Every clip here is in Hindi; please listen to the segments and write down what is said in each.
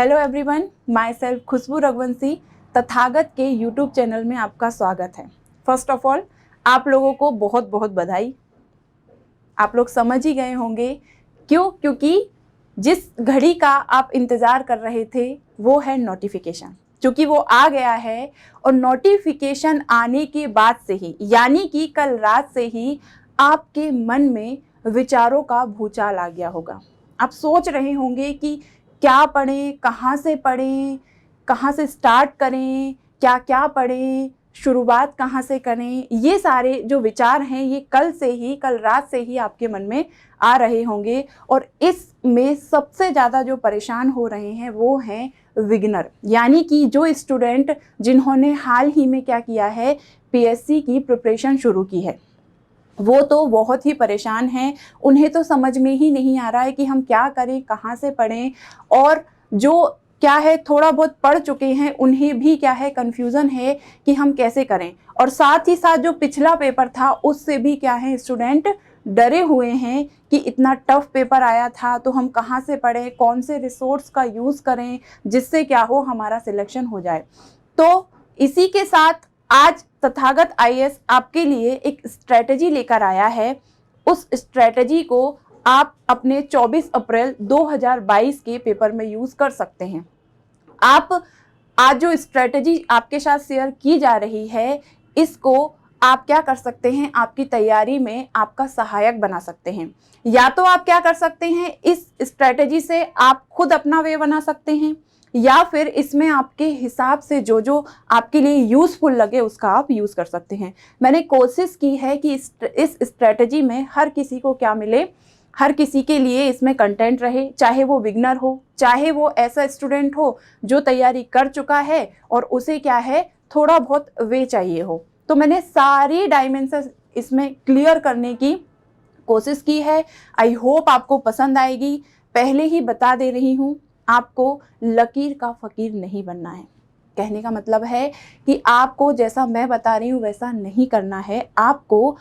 हेलो एवरीवन, माई सेल्फ खुशबू रघुवंशी तथागत के यूट्यूब चैनल में आपका स्वागत है। फर्स्ट ऑफ ऑल आप लोगों को बहुत बहुत बधाई। आप लोग समझ ही गए होंगे क्योंकि जिस घड़ी का आप इंतज़ार कर रहे थे वो है नोटिफिकेशन। क्योंकि वो आ गया है और नोटिफिकेशन आने के बाद से ही यानी कि कल रात से ही आपके मन में विचारों का भूचाल आ गया होगा। आप सोच रहे होंगे कि क्या पढ़ें, कहाँ से स्टार्ट करें, क्या क्या पढ़ें, शुरुआत कहाँ से करें। ये सारे जो विचार हैं ये कल रात से ही आपके मन में आ रहे होंगे। और इसमें सबसे ज़्यादा जो परेशान हो रहे हैं वो हैं बिगिनर, यानी कि जो स्टूडेंट जिन्होंने हाल ही में क्या किया है, पीएससी की प्रिपरेशन शुरू की है। वो तो बहुत ही परेशान हैं। उन्हें तो समझ में ही नहीं आ रहा है कि हम क्या करें, कहाँ से पढ़ें। और जो क्या है थोड़ा बहुत पढ़ चुके हैं उन्हें भी क्या है कन्फ्यूज़न है कि हम कैसे करें। और साथ ही साथ जो पिछला पेपर था उससे भी क्या है स्टूडेंट डरे हुए हैं कि इतना टफ पेपर आया था तो हम कहाँ से पढ़ें, कौन से रिसोर्स का यूज़ करें जिससे क्या हो हमारा सिलेक्शन हो जाए। तो इसी के साथ आज तथागत आईएएस आपके लिए एक स्ट्रेटजी लेकर आया है। उस स्ट्रेटजी को आप अपने 24 अप्रैल 2022 के पेपर में यूज़ कर सकते हैं। आप आज जो स्ट्रेटजी आपके साथ शेयर की जा रही है इसको आप क्या कर सकते हैं, आपकी तैयारी में आपका सहायक बना सकते हैं। या तो आप क्या कर सकते हैं, इस स्ट्रेटजी से आप खुद अपना वे बना सकते हैं, या फिर इसमें आपके हिसाब से जो आपके लिए यूज़फुल लगे उसका आप यूज़ कर सकते हैं। मैंने कोशिश की है कि इस स्ट्रेटजी में हर किसी को क्या मिले, हर किसी के लिए इसमें कंटेंट रहे, चाहे वो बिगनर हो, चाहे वो ऐसा स्टूडेंट हो जो तैयारी कर चुका है और उसे क्या है थोड़ा बहुत वे चाहिए हो। तो मैंने सारी डायमेंशन इसमें क्लियर करने की कोशिश की है। आई होप आपको पसंद आएगी। पहले ही बता दे रही हूँ, आपको लकीर का फ़कीर नहीं बनना है। कहने का मतलब है कि आपको जैसा मैं बता रही हूँ वैसा नहीं करना है। आपको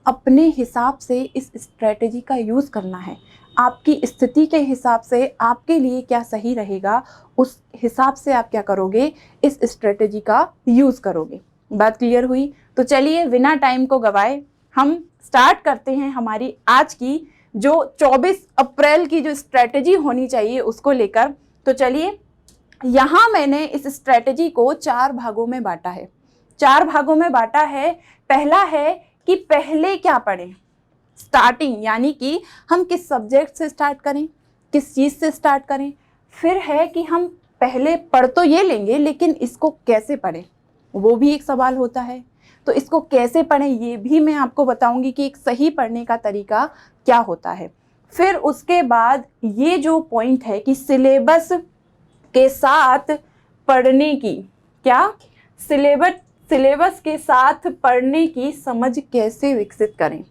अपने हिसाब से इस स्ट्रेटजी का यूज़ करना है। आपकी स्थिति के हिसाब से आपके लिए क्या सही रहेगा उस हिसाब से आप क्या करोगे, इस स्ट्रेटजी का यूज़ करोगे। बात क्लियर हुई? तो चलिए बिना टाइम को गवाए हम स्टार्ट करते हैं हमारी आज की जो 24 अप्रैल की जो स्ट्रेटजी होनी चाहिए उसको लेकर। तो चलिए, यहाँ मैंने इस स्ट्रेटजी को 4 भागों में बांटा है। 4 भागों में बांटा है। पहला है कि पहले क्या पढ़ें, स्टार्टिंग, यानी कि हम किस सब्जेक्ट से स्टार्ट करें, किस चीज़ से स्टार्ट करें। फिर है कि हम पहले पढ़ तो ये लेंगे लेकिन इसको कैसे पढ़ें, वो भी एक सवाल होता है। तो इसको कैसे पढ़ें ये भी मैं आपको बताऊंगी कि एक सही पढ़ने का तरीका क्या होता है। फिर उसके बाद ये जो पॉइंट है कि सिलेबस के साथ पढ़ने की क्या, सिलेबस के साथ पढ़ने की समझ कैसे विकसित करें।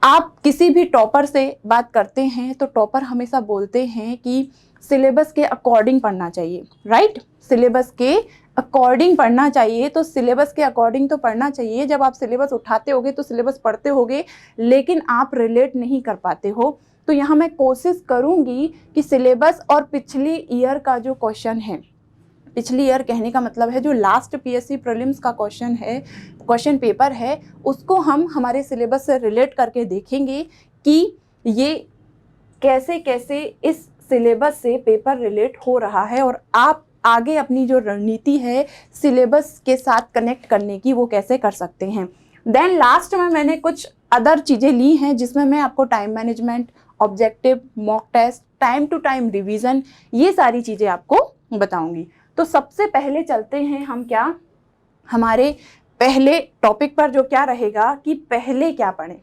आप किसी भी टॉपर से बात करते हैं तो टॉपर हमेशा बोलते हैं कि सिलेबस के अकॉर्डिंग पढ़ना चाहिए, राइट। सिलेबस के अकॉर्डिंग पढ़ना चाहिए। तो सिलेबस के अकॉर्डिंग तो पढ़ना चाहिए। जब आप सिलेबस उठाते होगे तो सिलेबस पढ़ते होगे लेकिन आप रिलेट नहीं कर पाते हो। तो यहाँ मैं कोशिश करूँगी कि सिलेबस और पिछली ईयर का जो क्वेश्चन है, पिछली ईयर कहने का मतलब है जो लास्ट पीएससी प्रीलिम्स का क्वेश्चन पेपर है, उसको हम हमारे सिलेबस से रिलेट करके देखेंगे कि ये कैसे कैसे इस सिलेबस से पेपर रिलेट हो रहा है और आप आगे अपनी जो रणनीति है सिलेबस के साथ कनेक्ट करने की वो कैसे कर सकते हैं। देन लास्ट में मैंने कुछ अदर चीज़ें ली हैं जिसमें मैं आपको time management, objective, mock test, time to time revision, ये सारी चीज़ें आपको बताऊंगी। तो सबसे पहले चलते हैं हम क्या, हमारे पहले टॉपिक पर जो क्या रहेगा कि पहले क्या पढ़ें,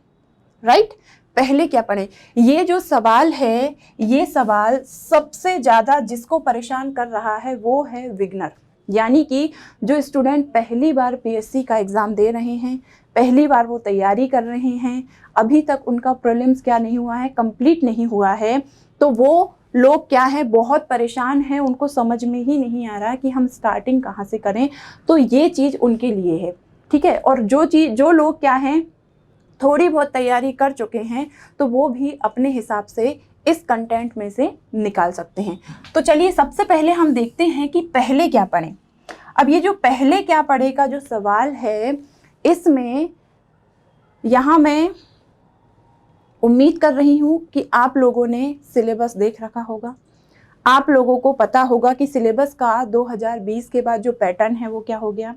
राइट। पहले क्या पढ़ें, ये जो सवाल है ये सवाल सबसे ज़्यादा जिसको परेशान कर रहा है वो है बिगनर, यानी कि जो स्टूडेंट पहली बार पीएससी का एग्ज़ाम दे रहे हैं, पहली बार वो तैयारी कर रहे हैं, अभी तक उनका प्रीलिम्स क्या नहीं हुआ है, कंप्लीट नहीं हुआ है। तो वो लोग क्या है बहुत परेशान हैं, उनको समझ में ही नहीं आ रहा कि हम स्टार्टिंग कहाँ से करें। तो ये चीज़ उनके लिए है, ठीक है। और जो लोग क्या हैं थोड़ी बहुत तैयारी कर चुके हैं तो वो भी अपने हिसाब से इस कंटेंट में से निकाल सकते हैं। तो चलिए सबसे पहले हम देखते हैं कि पहले क्या पढ़ें। अब ये जो पहले क्या पढ़े का जो सवाल है, इसमें यहाँ मैं उम्मीद कर रही हूँ कि आप लोगों ने सिलेबस देख रखा होगा। आप लोगों को पता होगा कि सिलेबस का 2020 के बाद जो पैटर्न है वो क्या हो गया।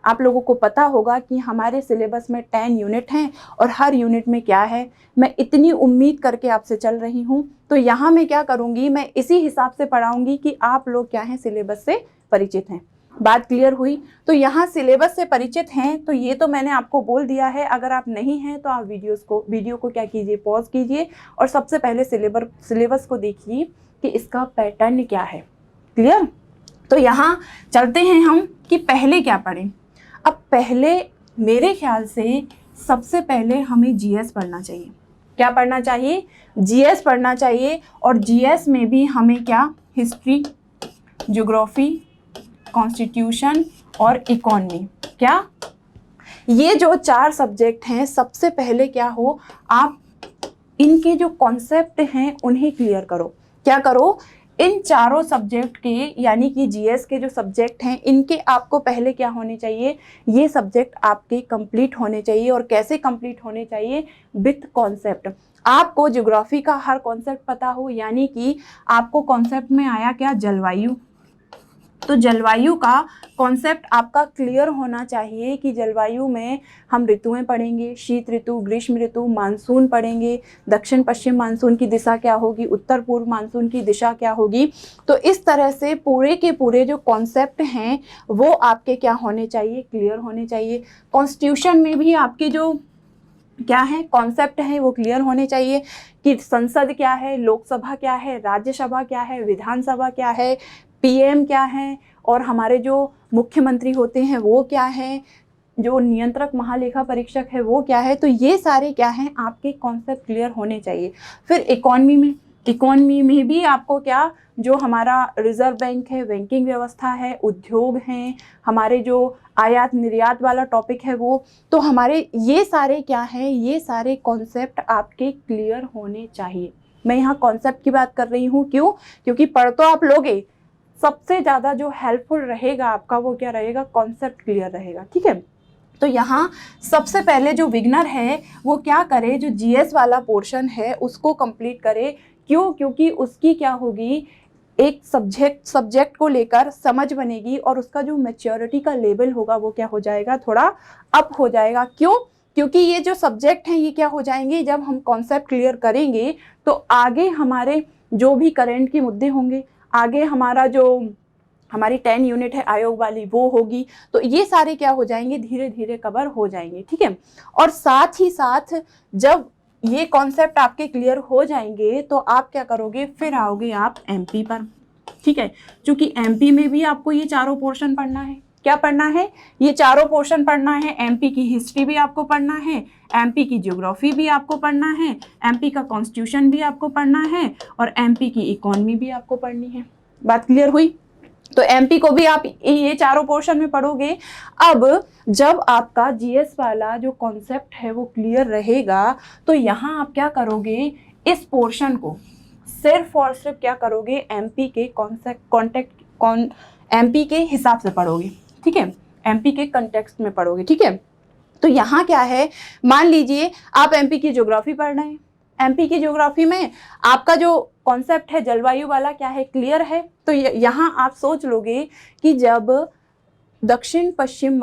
आप लोगों को पता होगा कि हमारे सिलेबस में 10 यूनिट हैं और हर यूनिट में क्या है। मैं इतनी उम्मीद करके आपसे चल रही हूँ, तो यहाँ मैं क्या करूँगी, मैं इसी हिसाब से पढ़ाऊँगी कि आप लोग क्या हैं, सिलेबस से परिचित हैं। बात क्लियर हुई। तो यहाँ सिलेबस से परिचित हैं, तो ये तो मैंने आपको बोल दिया है। अगर आप नहीं हैं तो आप वीडियो को क्या कीजिए, पॉज कीजिए और सबसे पहले सिलेबस को देखिए कि इसका पैटर्न क्या है। क्लियर। तो यहाँ चलते हैं हम कि पहले क्या पढ़ें। अब पहले मेरे ख्याल से सबसे पहले हमें जीएस पढ़ना चाहिए। क्या पढ़ना चाहिए? जीएस पढ़ना चाहिए। और जीएस में भी हमें क्या, हिस्ट्री, ज्योग्राफी, कॉन्स्टिट्यूशन और इकोनॉमी, क्या ये जो 4 सब्जेक्ट हैं, सबसे पहले क्या हो, आप इनके जो कॉन्सेप्ट हैं उन्हें क्लियर करो। क्या करो, इन चारों सब्जेक्ट के यानी कि जीएस के जो सब्जेक्ट हैं इनके आपको पहले क्या होने चाहिए, ये सब्जेक्ट आपके कंप्लीट होने चाहिए। और कैसे कंप्लीट होने चाहिए, विथ कॉन्सेप्ट। आपको ज्योग्राफी का हर कॉन्सेप्ट पता हो, यानी कि आपको कॉन्सेप्ट में आया क्या, जलवायु। तो जलवायु का कॉन्सेप्ट आपका क्लियर होना चाहिए कि जलवायु में हम ऋतुएं पढ़ेंगे, शीत ऋतु, ग्रीष्म ऋतु, मानसून पढ़ेंगे, दक्षिण पश्चिम मानसून की दिशा क्या होगी, उत्तर पूर्व मानसून की दिशा क्या होगी। तो इस तरह से पूरे के पूरे जो कॉन्सेप्ट हैं वो आपके क्या होने चाहिए, क्लियर होने चाहिए। कॉन्स्टिट्यूशन में भी आपके जो क्या है, कॉन्सेप्ट है वो क्लियर होने चाहिए कि संसद क्या है, लोकसभा क्या है, राज्यसभा क्या है, विधानसभा क्या है, पीएम क्या है, और हमारे जो मुख्यमंत्री होते हैं वो क्या है, जो नियंत्रक महालेखा परीक्षक है वो क्या है। तो ये सारे क्या हैं, आपके कॉन्सेप्ट क्लियर होने चाहिए। फिर इकोनॉमी में भी आपको क्या, जो हमारा रिजर्व बैंक है, बैंकिंग व्यवस्था है, उद्योग हैं, हमारे जो आयात निर्यात वाला टॉपिक है वो, तो हमारे ये सारे क्या हैं, ये सारे कॉन्सेप्ट आपके क्लियर होने चाहिए। मैं यहाँ कॉन्सेप्ट की बात कर रही हूँ, क्यों, क्योंकि पढ़ तो आप लोगे, सबसे ज़्यादा जो हेल्पफुल रहेगा आपका वो क्या रहेगा, कॉन्सेप्ट क्लियर रहेगा। ठीक है। तो यहाँ सबसे पहले जो बिगनर है वो क्या करे, जो जीएस वाला पोर्शन है उसको कंप्लीट करे। क्यों, क्योंकि उसकी क्या होगी, एक सब्जेक्ट को लेकर समझ बनेगी और उसका जो मैच्योरिटी का लेवल होगा वो क्या हो जाएगा, थोड़ा अप हो जाएगा। क्यों, क्योंकि ये जो सब्जेक्ट हैं ये क्या हो जाएंगे, जब हम कॉन्सेप्ट क्लियर करेंगे तो आगे हमारे जो भी करेंट के मुद्दे होंगे, आगे हमारा जो हमारी 10 यूनिट है आयोग वाली वो होगी, तो ये सारे क्या हो जाएंगे, धीरे धीरे कवर हो जाएंगे। ठीक है। और साथ ही साथ जब ये कॉन्सेप्ट आपके क्लियर हो जाएंगे तो आप क्या करोगे, फिर आओगे आप एमपी पर। ठीक है। क्योंकि एमपी में भी आपको ये चारों पोर्शन पढ़ना है। क्या पढ़ना है, ये चारों पोर्शन पढ़ना है। एमपी की हिस्ट्री भी आपको पढ़ना है, एमपी की ज्योग्राफी भी आपको पढ़ना है, एमपी का कॉन्स्टिट्यूशन भी आपको पढ़ना है और एमपी की इकोनॉमी भी आपको पढ़नी है। बात क्लियर हुई। तो एमपी को भी आप ये चारों पोर्शन में पढ़ोगे। अब जब आपका जीएस वाला जो कॉन्सेप्ट है वो क्लियर रहेगा तो यहाँ आप क्या करोगे, इस पोर्शन को सिर्फ और सिर्फ क्या करोगे, एमपी के एमपी के हिसाब से पढ़ोगे। ठीक है, एमपी के कंटेक्स्ट में पढ़ोगे। ठीक है। तो यहाँ क्या है, मान लीजिए आप एमपी की ज्योग्राफी पढ़ रहे हैं, एमपी की ज्योग्राफी में आपका जो कॉन्सेप्ट है जलवायु वाला क्या है, क्लियर है। तो यहाँ आप सोच लोगे कि जब दक्षिण पश्चिम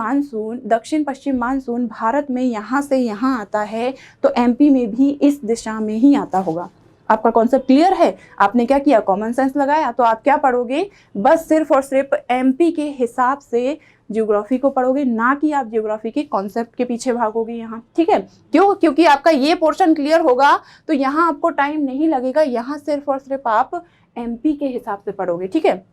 मानसून भारत में यहाँ से यहाँ आता है तो एमपी में भी इस दिशा में ही आता होगा। आपका कॉन्सेप्ट क्लियर है। आपने क्या किया, कॉमन सेंस लगाया। तो आप क्या पढ़ोगे, बस सिर्फ और सिर्फ एमपी के हिसाब से ज्योग्राफी को पढ़ोगे, ना कि आप ज्योग्राफी के कॉन्सेप्ट के पीछे भागोगे यहाँ। ठीक है। क्यों, क्योंकि आपका ये पोर्शन क्लियर होगा तो यहाँ आपको टाइम नहीं लगेगा, यहाँ सिर्फ और सिर्फ आप एमपी के हिसाब से पढ़ोगे। ठीक है।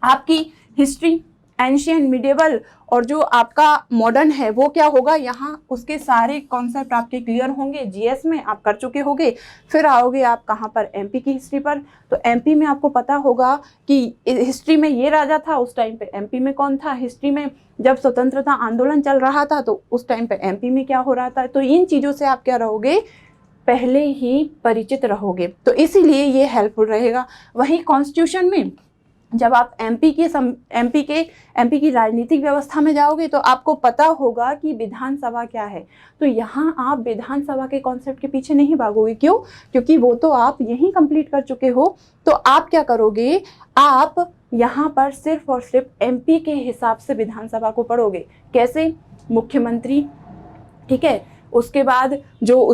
आपकी हिस्ट्री, एंशियंट, मिडिएवल और जो आपका मॉडर्न है वो क्या होगा, यहाँ उसके सारे कॉन्सेप्ट आपके क्लियर होंगे। जीएस में आप कर चुके होंगे। फिर आओगे आप कहाँ पर, एमपी की हिस्ट्री पर। तो एमपी में आपको पता होगा कि हिस्ट्री में ये राजा था, उस टाइम पे एमपी में कौन था, हिस्ट्री में जब स्वतंत्रता आंदोलन चल रहा था तो उस टाइम पे एमपी में क्या हो रहा था। तो इन चीज़ों से आप क्या रहोगे, पहले ही परिचित रहोगे, तो इसीलिए ये हेल्पफुल रहेगा। वहीं कॉन्स्टिट्यूशन में जब आप एमपी की राजनीतिक व्यवस्था में जाओगे तो आपको पता होगा कि विधानसभा क्या है। तो यहाँ आप विधानसभा के कॉन्सेप्ट के पीछे नहीं भागोगे। क्यों? क्योंकि वो तो आप यहीं कंप्लीट कर चुके हो। तो आप क्या करोगे, आप यहाँ पर सिर्फ और सिर्फ एमपी के हिसाब से विधानसभा को पढ़ोगे। कैसे? मुख्यमंत्री, ठीक है, उसके बाद जो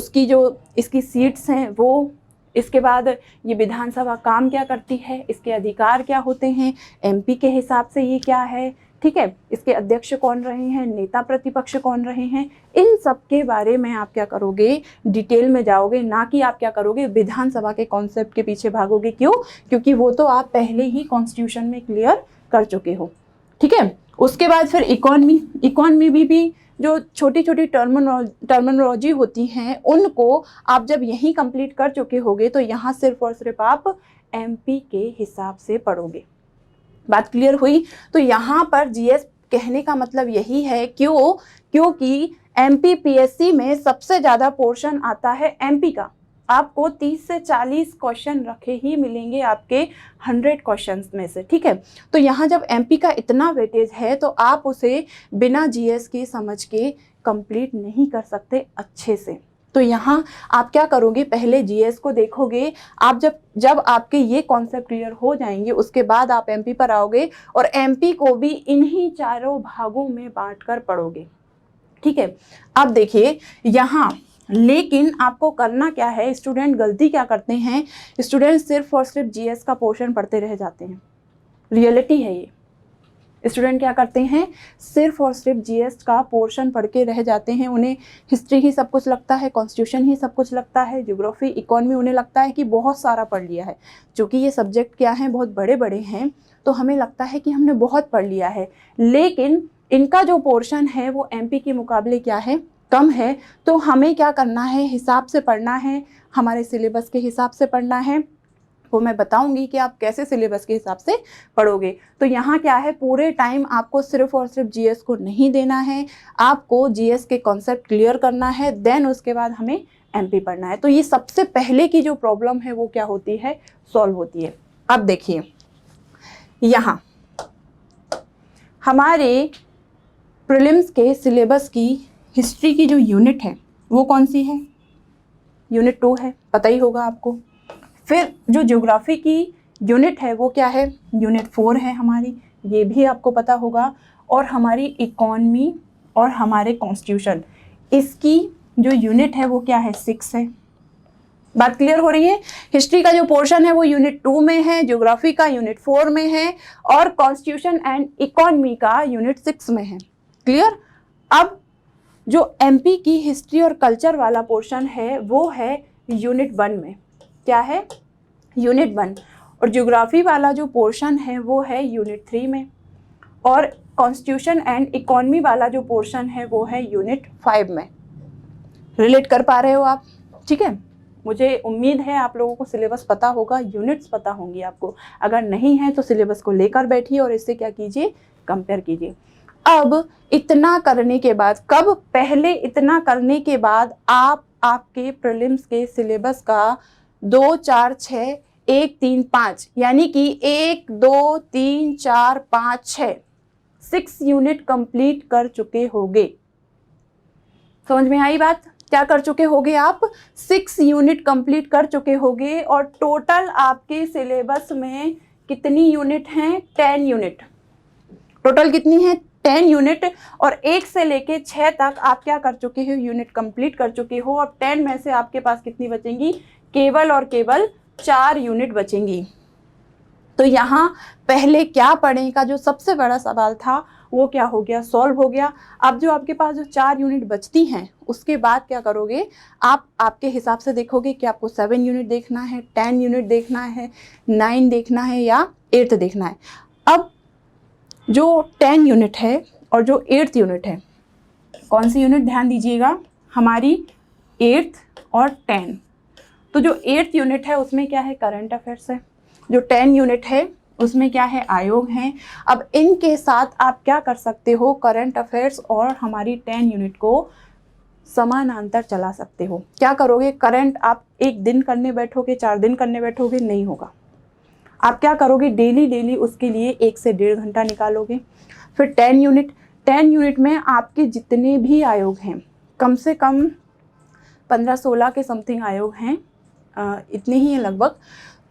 इसकी सीट्स हैं वो, इसके बाद ये विधानसभा काम क्या करती है, इसके अधिकार क्या होते हैं, एमपी के हिसाब से ये क्या है, ठीक है, इसके अध्यक्ष कौन रहे हैं, नेता प्रतिपक्ष कौन रहे हैं, इन सब के बारे में आप क्या करोगे, डिटेल में जाओगे। ना कि आप क्या करोगे, विधानसभा के कॉन्सेप्ट के पीछे भागोगे। क्यों? क्योंकि वो तो आप पहले ही कॉन्स्टिट्यूशन में क्लियर कर चुके हो, ठीक है। उसके बाद फिर इकोनॉमी भी जो छोटी छोटी टर्मिनोलॉजी होती हैं उनको आप जब यहीं कंप्लीट कर चुके होगे तो यहाँ सिर्फ और सिर्फ आप एमपी के हिसाब से पढ़ोगे। बात क्लियर हुई? तो यहाँ पर जीएस कहने का मतलब यही है। क्योंकि एमपीपीएससी में सबसे ज़्यादा पोर्शन आता है एमपी का। आपको 30 से 40 क्वेश्चन रखे ही मिलेंगे आपके 100 क्वेश्चंस में से, ठीक है। तो यहाँ जब एमपी का इतना वेटेज है तो आप उसे बिना जीएस की समझ के कंप्लीट नहीं कर सकते अच्छे से। तो यहाँ आप क्या करोगे, पहले जीएस को देखोगे। आप जब आपके ये कॉन्सेप्ट क्लियर हो जाएंगे उसके बाद आप एमपी पर आओगे और एमपी को भी इन्हीं चारों भागों में बांटकर पढ़ोगे, ठीक है। अब देखिए यहाँ, लेकिन आपको करना क्या है, स्टूडेंट गलती क्या करते हैं, स्टूडेंट सिर्फ और सिर्फ जीएस का पोर्शन पढ़ते रह जाते हैं। रियलिटी है ये। स्टूडेंट क्या करते हैं, सिर्फ और सिर्फ जीएस का पोर्शन पढ़ के रह जाते हैं। उन्हें हिस्ट्री ही सब कुछ लगता है, कॉन्स्टिट्यूशन ही सब कुछ लगता है, ज्योग्राफी, इकोनॉमी, उन्हें लगता है कि बहुत सारा पढ़ लिया है। क्योंकि ये सब्जेक्ट क्या हैं, बहुत बड़े बड़े हैं, तो हमें लगता है कि हमने बहुत पढ़ लिया है। लेकिन इनका जो पोर्शन है वो एमपी के मुकाबले क्या है, कम है। तो हमें क्या करना है, हिसाब से पढ़ना है, हमारे सिलेबस के हिसाब से पढ़ना है। वो मैं बताऊंगी कि आप कैसे सिलेबस के हिसाब से पढ़ोगे। तो यहाँ क्या है, पूरे टाइम आपको सिर्फ और सिर्फ जीएस को नहीं देना है, आपको जीएस के कॉन्सेप्ट क्लियर करना है, देन उसके बाद हमें एमपी पढ़ना है। तो ये सबसे पहले की जो प्रॉब्लम है वो क्या होती है, सॉल्व होती है। अब देखिए यहाँ हमारे प्रीलिम्स के सिलेबस की हिस्ट्री की जो यूनिट है वो कौन सी है, यूनिट 2 है, पता ही होगा आपको। फिर जो ज्योग्राफी की यूनिट है वो क्या है, यूनिट 4 है हमारी, ये भी आपको पता होगा। और हमारी इकोनॉमी और हमारे कॉन्स्टिट्यूशन, इसकी जो यूनिट है वो क्या है, 6 है। बात क्लियर हो रही है? हिस्ट्री का जो पोर्शन है वो यूनिट 2 में है, ज्योग्राफी का यूनिट 4 में है और कॉन्स्टिट्यूशन एंड इकोनॉमी का यूनिट 6 में है। क्लियर? अब जो एमपी की हिस्ट्री और कल्चर वाला पोर्शन है वो है यूनिट 1 में। क्या है, यूनिट 1। और ज्योग्राफी वाला जो पोर्शन है वो है यूनिट 3 में। और कॉन्स्टिट्यूशन एंड इकोनॉमी वाला जो पोर्शन है वो है यूनिट 5 में। रिलेट कर पा रहे हो आप? ठीक है, मुझे उम्मीद है आप लोगों को सिलेबस पता होगा, यूनिट्स पता होंगी आपको। अगर नहीं है तो सिलेबस को लेकर बैठिए और इससे क्या कीजिए, कंपेयर कीजिए। अब इतना करने के बाद, पहले इतना करने के बाद आप आपके प्रीलिम्स के सिलेबस का 2, 4, 6, 1, 3, 5 यानी कि 1, 2, 3, 4, 5, 6 यूनिट कंप्लीट कर चुके होगे। समझ में आई बात? क्या कर चुके होगे आप? 6 यूनिट कंप्लीट कर चुके होगे। और टोटल आपके सिलेबस में कितनी यूनिट हैं? 10 यूनिट। टोटल कितनी है? 10 यूनिट। और 1 से लेके 6 तक आप क्या कर चुके हो? यूनिट कंप्लीट कर चुके हो। अब 10 में से आपके पास कितनी बचेंगी? केवल और केवल 4 यूनिट बचेंगी। तो यहाँ पहले क्या पढ़ें का जो सबसे बड़ा सवाल था वो क्या हो गया, सॉल्व हो गया। अब जो आपके पास जो 4 यूनिट बचती हैं उसके बाद क्या करोगे, आप आपके हिसाब से देखोगे कि आपको 7 यूनिट देखना है, 10 यूनिट देखना है, 9 देखना है या 8 देखना है। अब जो 10 यूनिट है और जो 8th यूनिट है, कौन सी यूनिट ध्यान दीजिएगा, हमारी 8th और 10। तो जो 8th यूनिट है उसमें क्या है, करंट अफेयर्स है। जो 10 यूनिट है उसमें क्या है, आयोग है। अब इनके साथ आप क्या कर सकते हो, करंट अफेयर्स और हमारी 10 यूनिट को समानांतर चला सकते हो। क्या करोगे, करंट आप एक दिन करने बैठोगे, 4 दिन करने बैठोगे, नहीं होगा। आप क्या करोगे, डेली डेली उसके लिए 1 से 1.5 घंटा निकालोगे। फिर 10 यूनिट में आपके जितने भी आयोग हैं, कम से कम 15-16 के समथिंग आयोग हैं, इतने ही हैं लगभग।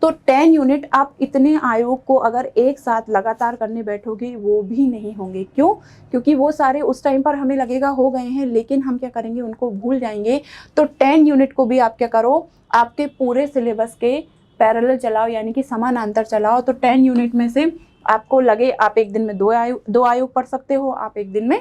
तो 10 यूनिट आप इतने आयोग को अगर एक साथ लगातार करने बैठोगे वो भी नहीं होंगे। क्यों? क्योंकि वो सारे उस टाइम पर हमें लगेगा हो गए हैं, लेकिन हम क्या करेंगे, उनको भूल जाएंगे। तो 10 यूनिट को भी आप क्या करो, आपके पूरे सिलेबस के पैरेलल चलाओ, यानी कि समानांतर चलाओ। तो 10 यूनिट में से आपको लगे आप एक दिन में 2 आयोग पढ़ सकते हो, आप एक दिन में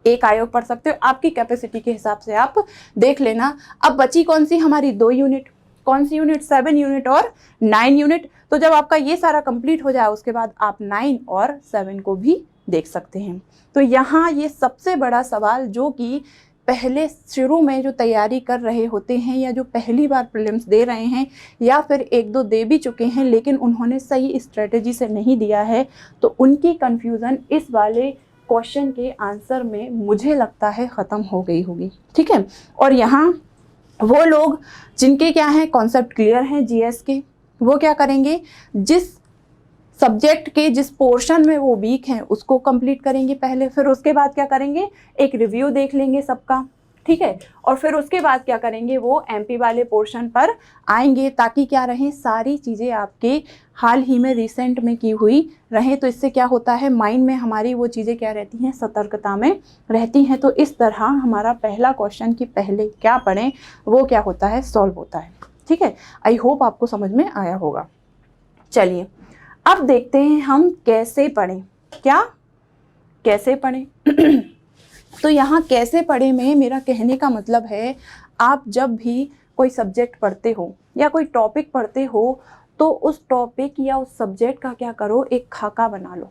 1 आयोग पढ़ सकते हो, आपकी कैपेसिटी के हिसाब से आप देख लेना। अब बची कौन सी हमारी 2 यूनिट, कौन सी यूनिट, 7 यूनिट और 9 यूनिट। तो जब आपका ये सारा कंप्लीट हो जाए उसके बाद आप 9 और 7 को भी देख सकते हैं। तो यहाँ ये सबसे बड़ा सवाल जो कि पहले शुरू में जो तैयारी कर रहे होते हैं या जो पहली बार प्रीलिम्स दे रहे हैं या फिर 1-2 दे भी चुके हैं लेकिन उन्होंने सही स्ट्रेटेजी से नहीं दिया है, तो उनकी कन्फ्यूज़न इस वाले क्वेश्चन के आंसर में मुझे लगता है ख़त्म हो गई होगी। ठीक है, और यहाँ वो लोग जिनके क्या हैं, कॉन्सेप्ट क्लियर हैं जीएस के, वो क्या करेंगे, जिस सब्जेक्ट के जिस पोर्शन में वो वीक हैं उसको कंप्लीट करेंगे पहले, फिर उसके बाद क्या करेंगे, एक रिव्यू देख लेंगे सबका। ठीक है, और फिर उसके बाद क्या करेंगे, वो एमपी वाले पोर्शन पर आएंगे, ताकि क्या रहे, सारी चीज़ें आपके हाल ही में रिसेंट में की हुई रहें। तो इससे क्या होता है, माइंड में हमारी वो चीज़ें क्या रहती हैं, सतर्कता में रहती हैं। तो इस तरह हमारा पहला क्वेश्चन कि पहले क्या पढ़ें वो क्या होता है, सॉल्व होता है। ठीक है, आई होप आपको समझ में आया होगा। चलिए अब देखते हैं हम कैसे पढ़ें, क्या कैसे पढ़ें। तो यहाँ कैसे पढ़ें में मेरा कहने का मतलब है, आप जब भी कोई सब्जेक्ट पढ़ते हो या कोई टॉपिक पढ़ते हो तो उस टॉपिक या उस सब्जेक्ट का क्या करो, एक खाका बना लो।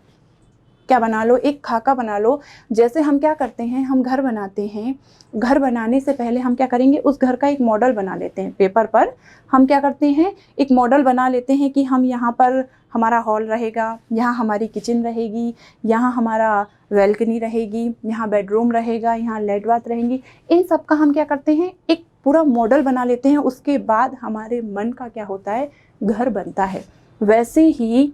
क्या बना लो, एक खाका बना लो। जैसे हम क्या करते हैं, हम घर बनाते हैं, घर बनाने से पहले हम क्या करेंगे, उस घर का एक मॉडल बना लेते हैं। पेपर पर हम क्या करते हैं, एक मॉडल बना लेते हैं कि हम यहाँ पर हमारा हॉल रहेगा, यहाँ हमारी किचन रहेगी, यहाँ हमारा वेलकनी रहेगी, यहाँ बेडरूम रहेगा, यहाँ लेट बाथ रहेंगी। इन सब का हम क्या करते हैं, एक पूरा मॉडल बना लेते हैं। उसके बाद हमारे मन का क्या होता है, घर बनता है। वैसे ही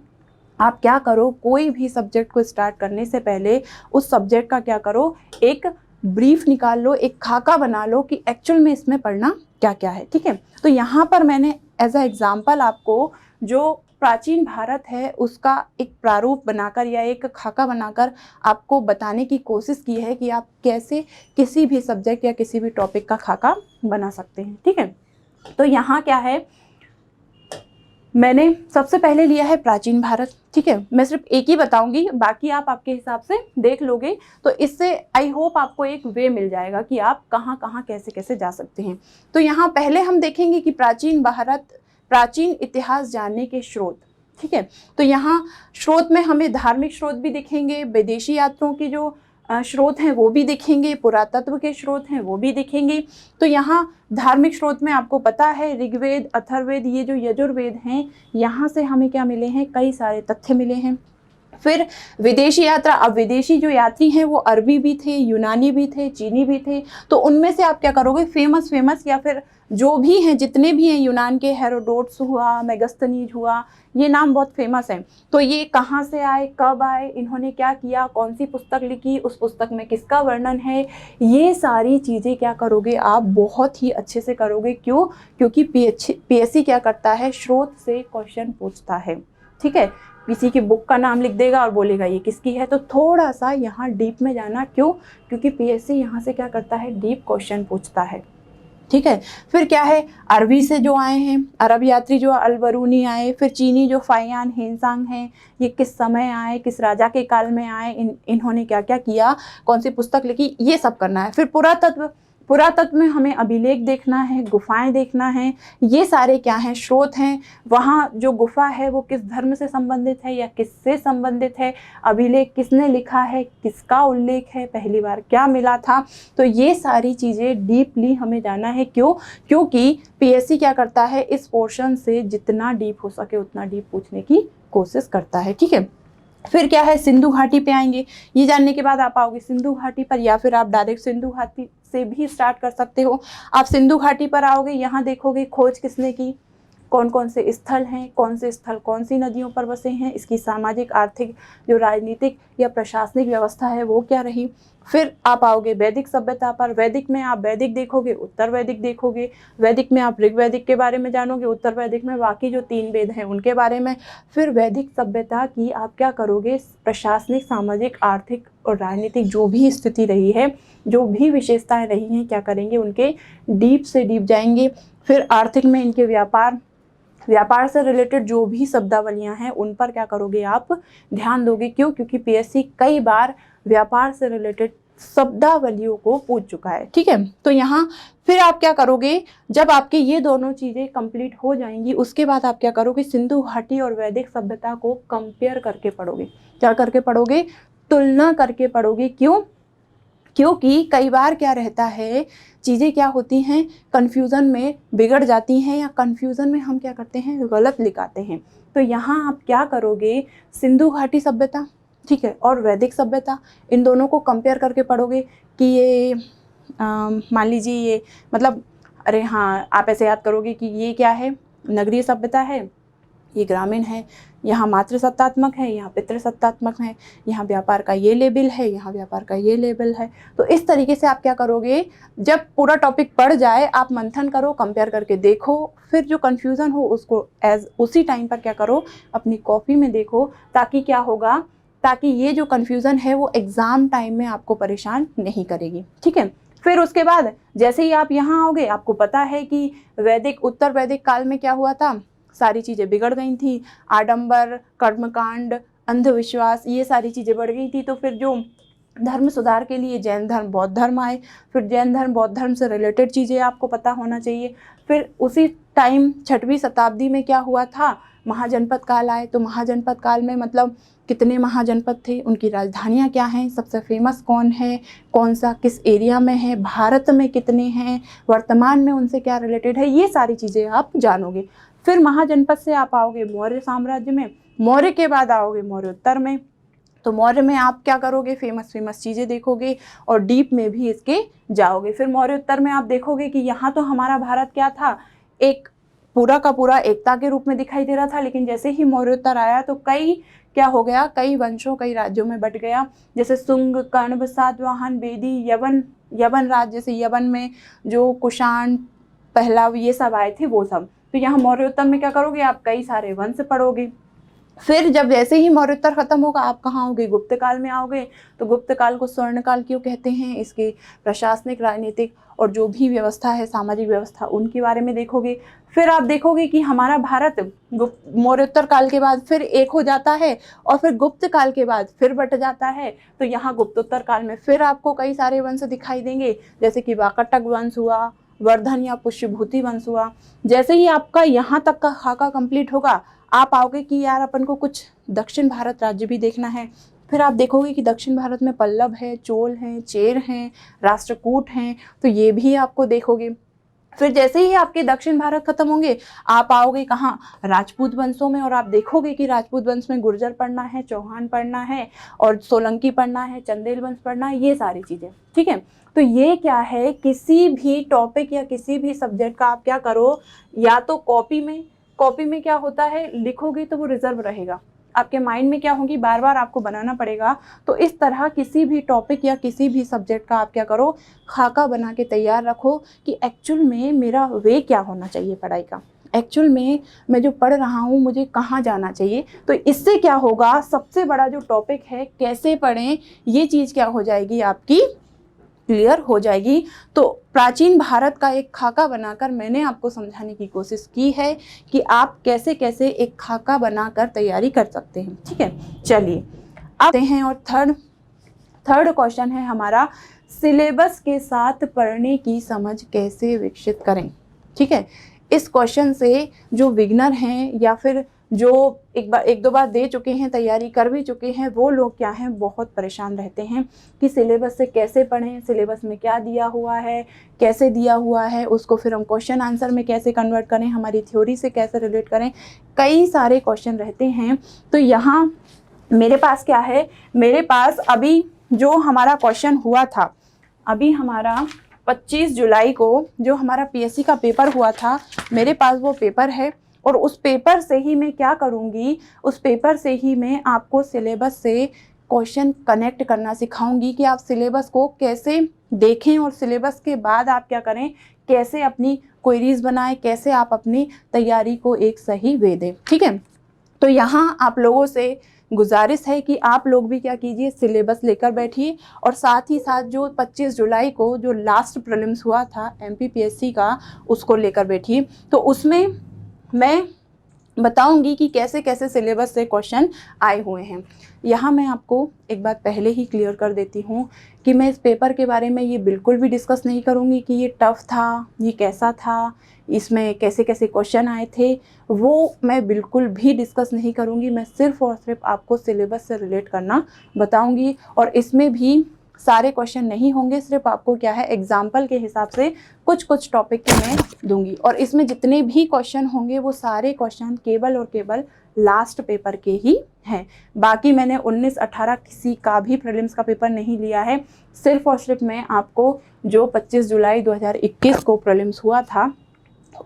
आप क्या करो, कोई भी सब्जेक्ट को स्टार्ट करने से पहले उस सब्जेक्ट का क्या करो, एक ब्रीफ निकाल लो, एक खाका बना लो कि एक्चुअल में इसमें पढ़ना क्या क्या है। ठीक है, तो यहाँ पर मैंने एज अ एग्जाम्पल आपको जो प्राचीन भारत है उसका एक प्रारूप बनाकर या एक खाका बनाकर आपको बताने की कोशिश की है कि आप कैसे किसी भी सब्जेक्ट या किसी भी टॉपिक का खाका बना सकते हैं। ठीक है, तो यहाँ क्या है, मैंने सबसे पहले लिया है प्राचीन भारत। ठीक है, मैं सिर्फ एक ही बताऊंगी, बाकी आप आपके हिसाब से देख लोगे। तो इससे आई होप आपको एक वे मिल जाएगा कि आप कहाँ कहाँ कैसे कैसे जा सकते हैं। तो यहाँ पहले हम देखेंगे कि प्राचीन भारत, प्राचीन इतिहास जानने के स्रोत। ठीक है, तो यहाँ स्रोत में हमें धार्मिक स्रोत भी दिखेंगे, विदेशी यात्रियों की जो स्रोत हैं वो भी दिखेंगे, पुरातत्व के स्रोत हैं वो भी दिखेंगे। तो यहाँ धार्मिक स्रोत में आपको पता है ऋग्वेद, अथर्ववेद, ये जो यजुर्वेद हैं, यहाँ से हमें क्या मिले हैं, कई सारे तथ्य मिले हैं। फिर विदेशी यात्रा, अब विदेशी जो यात्री हैं वो अरबी भी थे, यूनानी भी थे, चीनी भी थे। तो उनमें से आप क्या करोगे, फेमस या फिर जो भी हैं, जितने भी हैं यूनान के, हेरोडोटस हुआ, मेगस्थनीज हुआ, ये नाम बहुत फेमस हैं। तो ये कहाँ से आए, कब आए, इन्होंने क्या किया, कौन सी पुस्तक लिखी, उस पुस्तक में किसका वर्णन है, ये सारी चीज़ें क्या करोगे आप, बहुत ही अच्छे से करोगे। क्यों? क्योंकि पीएससी क्या करता है, स्रोत से क्वेश्चन पूछता है। ठीक है, किसी की बुक का नाम लिख देगा और बोलेगा ये किसकी है। तो थोड़ा सा यहाँ डीप में जाना, क्यों? क्योंकि पीएससी यहाँ से क्या करता है, डीप क्वेश्चन पूछता है। ठीक है, फिर क्या है, अरबी से जो आए हैं, अरब यात्री जो अलबरूनी आए, फिर चीनी जो फाइयान हेनसांग हैं, ये किस समय आए, किस राजा के काल में आए, इन्होंने क्या क्या किया, कौन सी पुस्तक लिखी, ये सब करना है। फिर पुरातत्व में हमें अभिलेख देखना है, गुफाएं देखना है, ये सारे क्या हैं, स्रोत हैं। वहाँ जो गुफा है वो किस धर्म से संबंधित है या किससे संबंधित है, अभिलेख किसने लिखा है, किसका उल्लेख है, पहली बार क्या मिला था। तो ये सारी चीज़ें डीपली हमें जाना है। क्यों? क्योंकि पीएससी क्या करता है, इस पोर्शन से जितना डीप हो सके उतना डीप पूछने की कोशिश करता है। ठीक है, फिर क्या है, सिंधु घाटी पे आएंगे। ये जानने के बाद आप आओगे सिंधु घाटी पर, या फिर आप डायरेक्ट से भी स्टार्ट कर सकते हो। आप सिंधु घाटी पर आओगे, यहाँ देखोगे खोज किसने की, कौन कौन से स्थल हैं, कौन से स्थल कौन सी नदियों पर बसे हैं, इसकी सामाजिक, आर्थिक, जो राजनीतिक या प्रशासनिक व्यवस्था है वो क्या रही। फिर आप आओगे वैदिक सभ्यता पर। वैदिक में आप वैदिक देखोगे, उत्तर वैदिक देखोगे। वैदिक में आप ऋग्वैदिक के बारे में जानोगे, उत्तर वैदिक में बाकी जो 3 वेद हैं उनके बारे में। फिर वैदिक सभ्यता की आप क्या करोगे, प्रशासनिक, सामाजिक, आर्थिक और राजनीतिक जो भी स्थिति रही है, जो भी विशेषताएं रही हैं, क्या करेंगे, उनके डीप से डीप जाएंगे। फिर आर्थिक में इनके व्यापार से रिलेटेड जो भी शब्दावलियां हैं उन पर क्या करोगे, आप ध्यान दोगे। क्यों? क्योंकि पीएससी कई बार व्यापार से रिलेटेड शब्दावलियों को पूछ चुका है। ठीक है, तो यहाँ फिर आप क्या करोगे, जब आपके ये दोनों चीजें कंप्लीट हो जाएंगी उसके बाद आप क्या करोगे, सिंधु घाटी और वैदिक सभ्यता को कंपेयर करके पढ़ोगे। क्या करके पढ़ोगे? तुलना करके पढ़ोगे। क्यों? क्योंकि कई बार क्या रहता है, चीज़ें क्या होती हैं, कन्फ्यूज़न में बिगड़ जाती हैं, या कन्फ्यूज़न में हम क्या करते हैं, गलत लिखाते हैं। तो यहाँ आप क्या करोगे, सिंधु घाटी सभ्यता, ठीक है, और वैदिक सभ्यता, इन दोनों को कंपेयर करके पढ़ोगे कि ये मान लीजिए ये मतलब, अरे हाँ, आप ऐसे याद करोगे कि ये क्या है, नगरीय सभ्यता है, ये ग्रामीण है, यहाँ मातृ सत्तात्मक है, यहाँ पितृ सत्तात्मक है, यहाँ व्यापार का ये लेबल है, यहाँ व्यापार का ये लेबल है। तो इस तरीके से आप क्या करोगे, जब पूरा टॉपिक पढ़ जाए आप मंथन करो, कंपेयर करके देखो, फिर जो कन्फ्यूज़न हो उसको उसी टाइम पर क्या करो, अपनी कॉपी में देखो, ताकि क्या होगा, ताकि ये जो कन्फ्यूज़न है वो एग्ज़ाम टाइम में आपको परेशान नहीं करेगी। ठीक है, फिर उसके बाद जैसे ही आप यहाँ आओगे, आपको पता है कि वैदिक, उत्तर वैदिक काल में क्या हुआ था, सारी चीज़ें बिगड़ गई थी, आडंबर, कर्मकांड, अंधविश्वास, ये सारी चीज़ें बढ़ गई थी। तो फिर जो धर्म सुधार के लिए जैन धर्म, बौद्ध धर्म आए, फिर जैन धर्म, बौद्ध धर्म से रिलेटेड चीज़ें आपको पता होना चाहिए। फिर उसी टाइम 6वीं शताब्दी में क्या हुआ था, महाजनपद काल आए। तो महाजनपद काल में मतलब कितने महाजनपद थे, उनकी राजधानियाँ क्या हैं, सबसे फेमस कौन है, कौन सा किस एरिया में है, भारत में कितने हैं, वर्तमान में उनसे क्या रिलेटेड है, ये सारी चीज़ें आप जानोगे। फिर महाजनपद से आप आओगे मौर्य साम्राज्य में, मौर्य के बाद आओगे मौर्योत्तर में। तो मौर्य में आप क्या करोगे, फेमस चीज़ें देखोगे और डीप में भी इसके जाओगे। फिर मौर्योत्तर में आप देखोगे कि यहाँ तो हमारा भारत क्या था, एक पूरा का पूरा एकता के रूप में दिखाई दे रहा था, लेकिन जैसे ही मौर्योत्तर आया तो कई क्या हो गया, कई वंशों, कई राज्यों में बट गया। जैसे सुंग, कण्व, सातवाहन, बेदी, यवन राज्य, जैसे यवन में जो कुषाण, पहलव, ये सब आए थे वो सब। तो यहाँ मौर्योत्तर में क्या करोगे, आप कई सारे वंश पढ़ोगे। फिर जब जैसे ही मौर्योत्तर खत्म होगा, आप कहाँ आओगे, गुप्त काल में आओगे। तो गुप्त काल को स्वर्ण काल क्यों कहते हैं, इसके प्रशासनिक, राजनीतिक और जो भी व्यवस्था है, सामाजिक व्यवस्था, उनके बारे में देखोगे। फिर आप देखोगे कि हमारा भारत मौर्योत्तर काल के बाद फिर एक हो जाता है और फिर गुप्त काल के बाद फिर बट जाता है। तो यहाँ गुप्तोत्तर काल में फिर आपको कई सारे वंश दिखाई देंगे, जैसे कि वाकाटक वंश हुआ, वर्धन या पुष्यभूति वंश हुआ। जैसे ही आपका यहाँ तक का खाका कंप्लीट होगा, आप आओगे कि यार अपन को कुछ दक्षिण भारत राज्य भी देखना है। फिर आप देखोगे कि दक्षिण भारत में पल्लव है, चोल हैं, चेर हैं, राष्ट्रकूट हैं, तो ये भी आपको देखोगे। फिर जैसे ही आपके दक्षिण भारत खत्म होंगे, आप आओगे कहाँ, राजपूत वंशों में, और आप देखोगे कि राजपूत वंश में गुर्जर पढ़ना है, चौहान पढ़ना है, और सोलंकी पढ़ना है, चंदेल वंश पढ़ना है, ये सारी चीज़ें। ठीक है, तो ये क्या है, किसी भी टॉपिक या किसी भी सब्जेक्ट का आप क्या करो, या तो कॉपी में क्या होता है, लिखोगे तो वो रिजर्व रहेगा, आपके माइंड में क्या होगी, बार बार आपको बनाना पड़ेगा। तो इस तरह किसी भी टॉपिक या किसी भी सब्जेक्ट का आप क्या करो, खाका बना के तैयार रखो कि एक्चुअल में मेरा वे क्या होना चाहिए पढ़ाई का, एक्चुअल में मैं जो पढ़ रहा हूँ मुझे कहाँ जाना चाहिए। तो इससे क्या होगा, सबसे बड़ा जो टॉपिक है कैसे पढ़ें, ये चीज़ क्या हो जाएगी, आपकी क्लियर हो जाएगी। तो प्राचीन भारत का एक खाका बनाकर मैंने आपको समझाने की कोशिश की है कि आप कैसे कैसे एक खाका बनाकर तैयारी कर सकते हैं। ठीक है, चलिए अब आते हैं, और थर्ड क्वेश्चन है हमारा, सिलेबस के साथ पढ़ने की समझ कैसे विकसित करें। ठीक है, इस क्वेश्चन से जो बिगनर हैं या फिर जो एक दो बार दे चुके हैं, तैयारी कर भी चुके हैं, वो लोग क्या हैं, बहुत परेशान रहते हैं कि सिलेबस से कैसे पढ़ें, सिलेबस में क्या दिया हुआ है, कैसे दिया हुआ है, उसको फिर हम क्वेश्चन आंसर में कैसे कन्वर्ट करें, हमारी थ्योरी से कैसे रिलेट करें, कई सारे क्वेश्चन रहते हैं। तो यहाँ मेरे पास क्या है, मेरे पास अभी जो हमारा क्वेश्चन हुआ था, अभी हमारा 25 जुलाई को जो हमारा पीएससी का पेपर हुआ था, मेरे पास वो पेपर है और उस पेपर से ही मैं क्या करूँगी, उस पेपर से ही मैं आपको सिलेबस से क्वेश्चन कनेक्ट करना सिखाऊंगी कि आप सिलेबस को कैसे देखें और सिलेबस के बाद आप क्या करें, कैसे अपनी क्वेरीज बनाएं, कैसे आप अपनी तैयारी को एक सही वे दें। ठीक है, तो यहाँ आप लोगों से गुजारिश है कि आप लोग भी क्या कीजिए, सिलेबस लेकर बैठिए और साथ ही साथ जो 25 जुलाई को जो लास्ट प्रीलिम्स हुआ था एमपीपीएससी का, उसको लेकर बैठिए। तो उसमें मैं बताऊंगी कि कैसे कैसे सिलेबस से क्वेश्चन आए हुए हैं। यहाँ मैं आपको एक बात पहले ही क्लियर कर देती हूँ कि मैं इस पेपर के बारे में ये बिल्कुल भी डिस्कस नहीं करूँगी कि ये टफ़ था, ये कैसा था, इसमें कैसे कैसे क्वेश्चन आए थे, वो मैं बिल्कुल भी डिस्कस नहीं करूँगी। मैं सिर्फ़ और सिर्फ आपको सिलेबस से रिलेट करना बताऊँगी और इसमें भी सारे क्वेश्चन नहीं होंगे, सिर्फ आपको क्या है एग्जाम्पल के हिसाब से कुछ कुछ टॉपिक के मैं दूंगी और इसमें जितने भी क्वेश्चन होंगे वो सारे क्वेश्चन केवल और केवल लास्ट पेपर के ही हैं। बाकी मैंने 19-18 किसी का भी प्रीलिम्स का पेपर नहीं लिया है, सिर्फ और सिर्फ मैं आपको जो 25 जुलाई 2021 को प्रीलिम्स हुआ था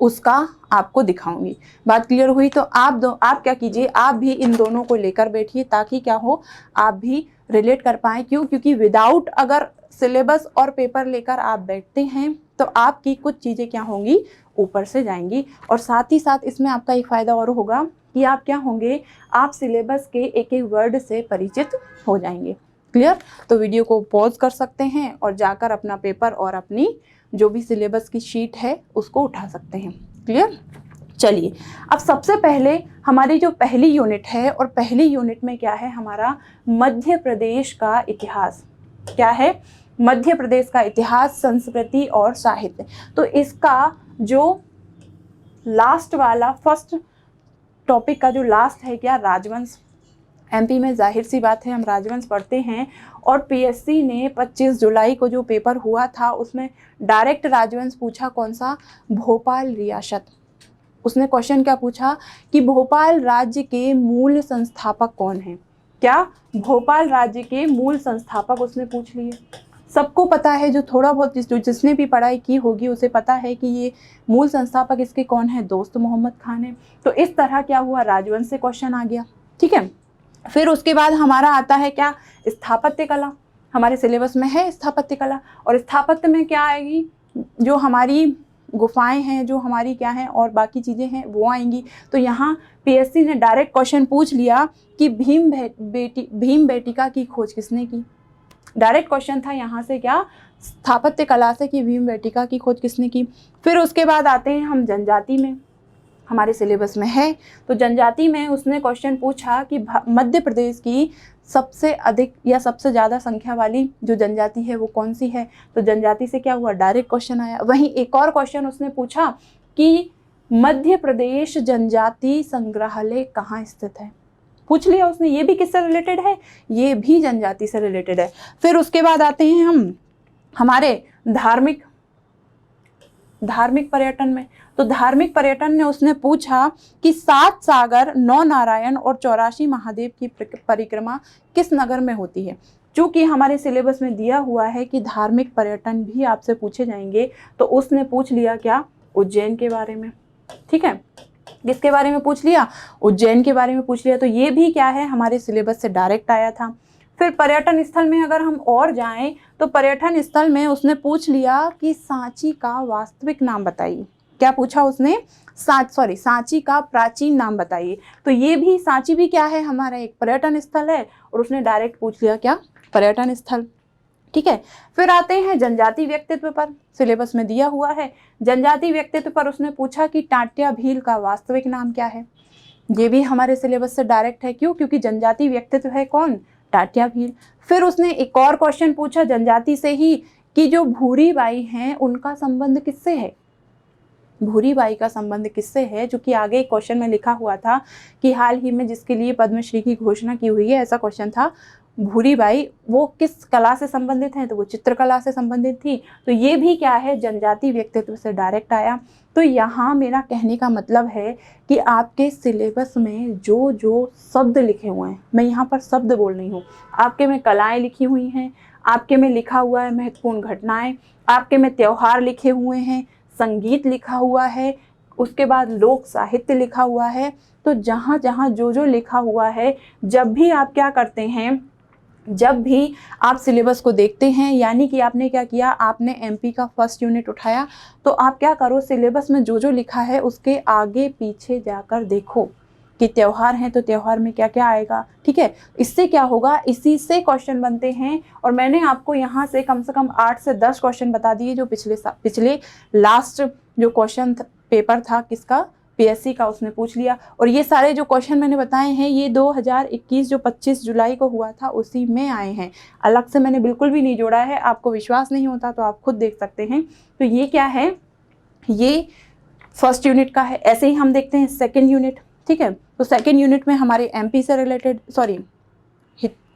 उसका आपको दिखाऊंगी। बात क्लियर हुई? तो आप क्या कीजिए, आप भी इन दोनों को लेकर बैठिए ताकि क्या हो, आप भी रिलेट कर पाएँ। क्यों? क्योंकि विदाउट अगर सिलेबस और पेपर लेकर आप बैठते हैं तो आपकी कुछ चीज़ें क्या होंगी, ऊपर से जाएंगी और साथ ही साथ इसमें आपका एक फ़ायदा और होगा कि आप क्या होंगे, आप सिलेबस के एक एक वर्ड से परिचित हो जाएंगे। क्लियर? तो वीडियो को पॉज कर सकते हैं और जाकर अपना पेपर और अपनी जो भी सिलेबस की शीट है उसको उठा सकते हैं। क्लियर? चलिए, अब सबसे पहले हमारी जो पहली यूनिट है और पहली यूनिट में क्या है, हमारा मध्य प्रदेश का इतिहास। क्या है? मध्य प्रदेश का इतिहास, संस्कृति और साहित्य। तो इसका जो लास्ट वाला फर्स्ट टॉपिक का जो लास्ट है क्या, राजवंश। एमपी में जाहिर सी बात है हम राजवंश पढ़ते हैं और पीएससी ने 25 जुलाई को जो पेपर हुआ था उसमें डायरेक्ट राजवंश पूछा। कौन सा? भोपाल रियासत। उसने क्वेश्चन क्या पूछा कि भोपाल राज्य के मूल संस्थापक कौन हैं। क्या? भोपाल राज्य के मूल संस्थापक उसने पूछ लिए। सबको पता है, जो थोड़ा बहुत जिसने भी पढ़ाई की होगी उसे पता है कि ये मूल संस्थापक इसके कौन है, दोस्त मोहम्मद खान है। तो इस तरह क्या हुआ, राजवंश से क्वेश्चन आ गया। ठीक है, फिर उसके बाद हमारा आता है क्या, स्थापत्य कला। हमारे सिलेबस में है स्थापत्य कला और स्थापत्य में क्या आएगी, जो हमारी गुफाएं हैं, जो हमारी क्या हैं और बाकी चीज़ें हैं वो आएंगी। तो यहाँ पीएससी ने डायरेक्ट क्वेश्चन पूछ लिया कि भीम बेटिका की खोज किसने की। डायरेक्ट क्वेश्चन था यहाँ से क्या, स्थापत्य कला से कि भीम बेटिका की खोज किसने की। फिर उसके बाद आते हैं हम जनजाति में, हमारे सिलेबस में है। तो जनजाति में उसने क्वेश्चन पूछा कि मध्य प्रदेश की सबसे अधिक या सबसे ज़्यादा संख्या वाली जो जनजाति है वो कौन सी है। तो जनजाति से क्या हुआ, डायरेक्ट क्वेश्चन आया। वहीं एक और क्वेश्चन उसने पूछा कि मध्य प्रदेश जनजाति संग्रहालय कहाँ स्थित है, पूछ लिया उसने। ये भी किससे रिलेटेड है, ये भी जनजाति से रिलेटेड है। फिर उसके बाद आते हैं हम हमारे धार्मिक पर्यटन में। तो धार्मिक पर्यटन ने उसने पूछा कि 7 सागर, 9 नारायण और 84 महादेव की परिक्रमा किस नगर में होती है। चूँकि हमारे सिलेबस में दिया हुआ है कि धार्मिक पर्यटन भी आपसे पूछे जाएंगे, तो उसने पूछ लिया क्या, उज्जैन के बारे में। ठीक है, किसके बारे में पूछ लिया, उज्जैन के बारे में पूछ लिया। तो ये भी क्या है, हमारे सिलेबस से डायरेक्ट आया था। फिर पर्यटन स्थल में अगर हम और जाएं तो पर्यटन स्थल में उसने पूछ लिया कि सांची का वास्तविक नाम बताइए। क्या पूछा उसने, सांची का प्राचीन नाम बताइए। तो ये भी, सांची भी क्या है, हमारा एक पर्यटन स्थल है और उसने डायरेक्ट पूछ लिया क्या, पर्यटन स्थल। ठीक है, फिर आते हैं जनजाति व्यक्तित्व पर, सिलेबस में दिया हुआ है। जनजाति व्यक्तित्व पर उसने पूछा कि टाटिया भील का वास्तविक नाम क्या है। ये भी हमारे सिलेबस से डायरेक्ट है। क्यों? क्योंकि जनजाति व्यक्तित्व है कौन, टाटिया भील। फिर उसने एक और क्वेश्चन पूछा जनजाति से ही कि जो भूरी बाई हैं उनका संबंध किससे है। भूरी बाई का संबंध किससे है, जो कि आगे एक क्वेश्चन में लिखा हुआ था कि हाल ही में जिसके लिए पद्मश्री की घोषणा की हुई है, ऐसा क्वेश्चन था। भूरी बाई वो किस कला से संबंधित हैं, तो वो चित्रकला से संबंधित थी। तो ये भी क्या है, जनजाति व्यक्तित्व से डायरेक्ट आया। तो यहाँ मेरा कहने का मतलब है कि आपके सिलेबस में जो जो शब्द लिखे हुए हैं, मैं यहाँ पर शब्द बोल रही हूँ, आपके में कलाएं लिखी हुई हैं, आपके में लिखा हुआ है महत्वपूर्ण घटनाएं, आपके में त्योहार लिखे हुए हैं, संगीत लिखा हुआ है, उसके बाद लोक साहित्य लिखा हुआ है। तो जहाँ जहाँ जो जो लिखा हुआ है, जब भी आप क्या करते हैं, जब भी आप सिलेबस को देखते हैं, यानी कि आपने क्या किया, आपने एमपी का फर्स्ट यूनिट उठाया, तो आप क्या करो, सिलेबस में जो जो लिखा है उसके आगे पीछे जाकर देखो कि त्योहार हैं तो त्योहार में क्या क्या आएगा। ठीक है, इससे क्या होगा, इसी से क्वेश्चन बनते हैं। और मैंने आपको यहाँ से कम 8 से 10 क्वेश्चन बता दिए जो पिछले लास्ट जो क्वेश्चन पेपर था किसका, पीएससी का, उसने पूछ लिया। और ये सारे जो क्वेश्चन मैंने बताए हैं ये 2021 जो 25 जुलाई को हुआ था उसी में आए हैं, अलग से मैंने बिल्कुल भी नहीं जोड़ा है। आपको विश्वास नहीं होता तो आप खुद देख सकते हैं। तो ये क्या है, ये फर्स्ट यूनिट का है। ऐसे ही हम देखते हैं सेकेंड यूनिट। ठीक है, तो सेकेंड यूनिट में हमारे एमपी से रिलेटेड,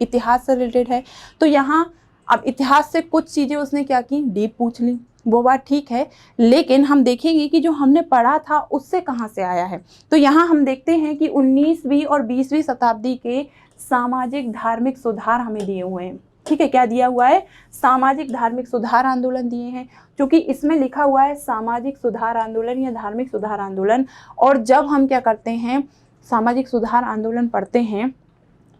इतिहास से रिलेटेड है। तो यहाँ अब इतिहास से कुछ चीज़ें उसने क्या की, डीप पूछ ली, वो बात ठीक है, लेकिन हम देखेंगे कि जो हमने पढ़ा था उससे कहाँ से आया है। तो यहाँ हम देखते हैं कि 19वीं और 20वीं शताब्दी के सामाजिक धार्मिक सुधार हमें दिए हुए हैं। ठीक है, क्या दिया हुआ है, सामाजिक धार्मिक सुधार आंदोलन दिए हैं, क्योंकि इसमें लिखा हुआ है सामाजिक सुधार आंदोलन या धार्मिक सुधार आंदोलन। और जब हम क्या करते हैं, सामाजिक सुधार आंदोलन पढ़ते हैं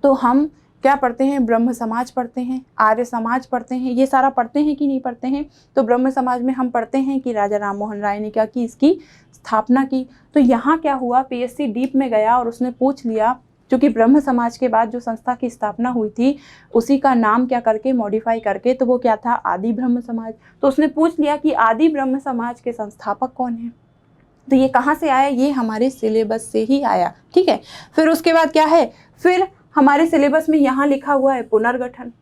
तो हम क्या पढ़ते हैं, ब्रह्म समाज पढ़ते हैं, आर्य समाज पढ़ते हैं, ये सारा पढ़ते हैं कि नहीं पढ़ते हैं। तो ब्रह्म समाज में हम पढ़ते हैं कि राजा राम मोहन राय ने क्या की, इसकी स्थापना की। तो यहाँ क्या हुआ, पीएससी डीप में गया और उसने पूछ लिया, क्योंकि ब्रह्म समाज के बाद जो संस्था की स्थापना हुई थी उसी का नाम क्या करके, मॉडिफाई करके, तो वो क्या था, आदि ब्रह्म समाज। तो उसने पूछ लिया कि आदि ब्रह्म समाज के संस्थापक कौन है। तो ये कहाँ से आया, ये हमारे सिलेबस से ही आया। ठीक है, फिर उसके बाद क्या है, फिर हमारे सिलेबस में यहाँ लिखा हुआ है पुनर्गठन।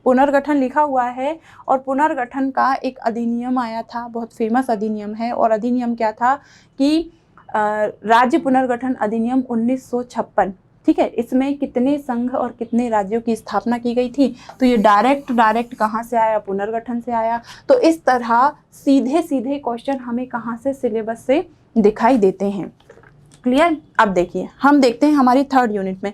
पुनर्गठन लिखा हुआ है, और पुनर्गठन का एक अधिनियम आया था, बहुत फेमस अधिनियम है। और अधिनियम क्या था कि राज्य पुनर्गठन अधिनियम 1956। ठीक है, इसमें कितने संघ और कितने राज्यों की स्थापना की गई थी। तो ये डायरेक्ट कहाँ से आया, पुनर्गठन से आया। तो इस तरह सीधे सीधे क्वेश्चन हमें कहाँ से, सिलेबस से दिखाई देते हैं। क्लियर। अब देखिए, हम देखते हैं हमारी थर्ड यूनिट में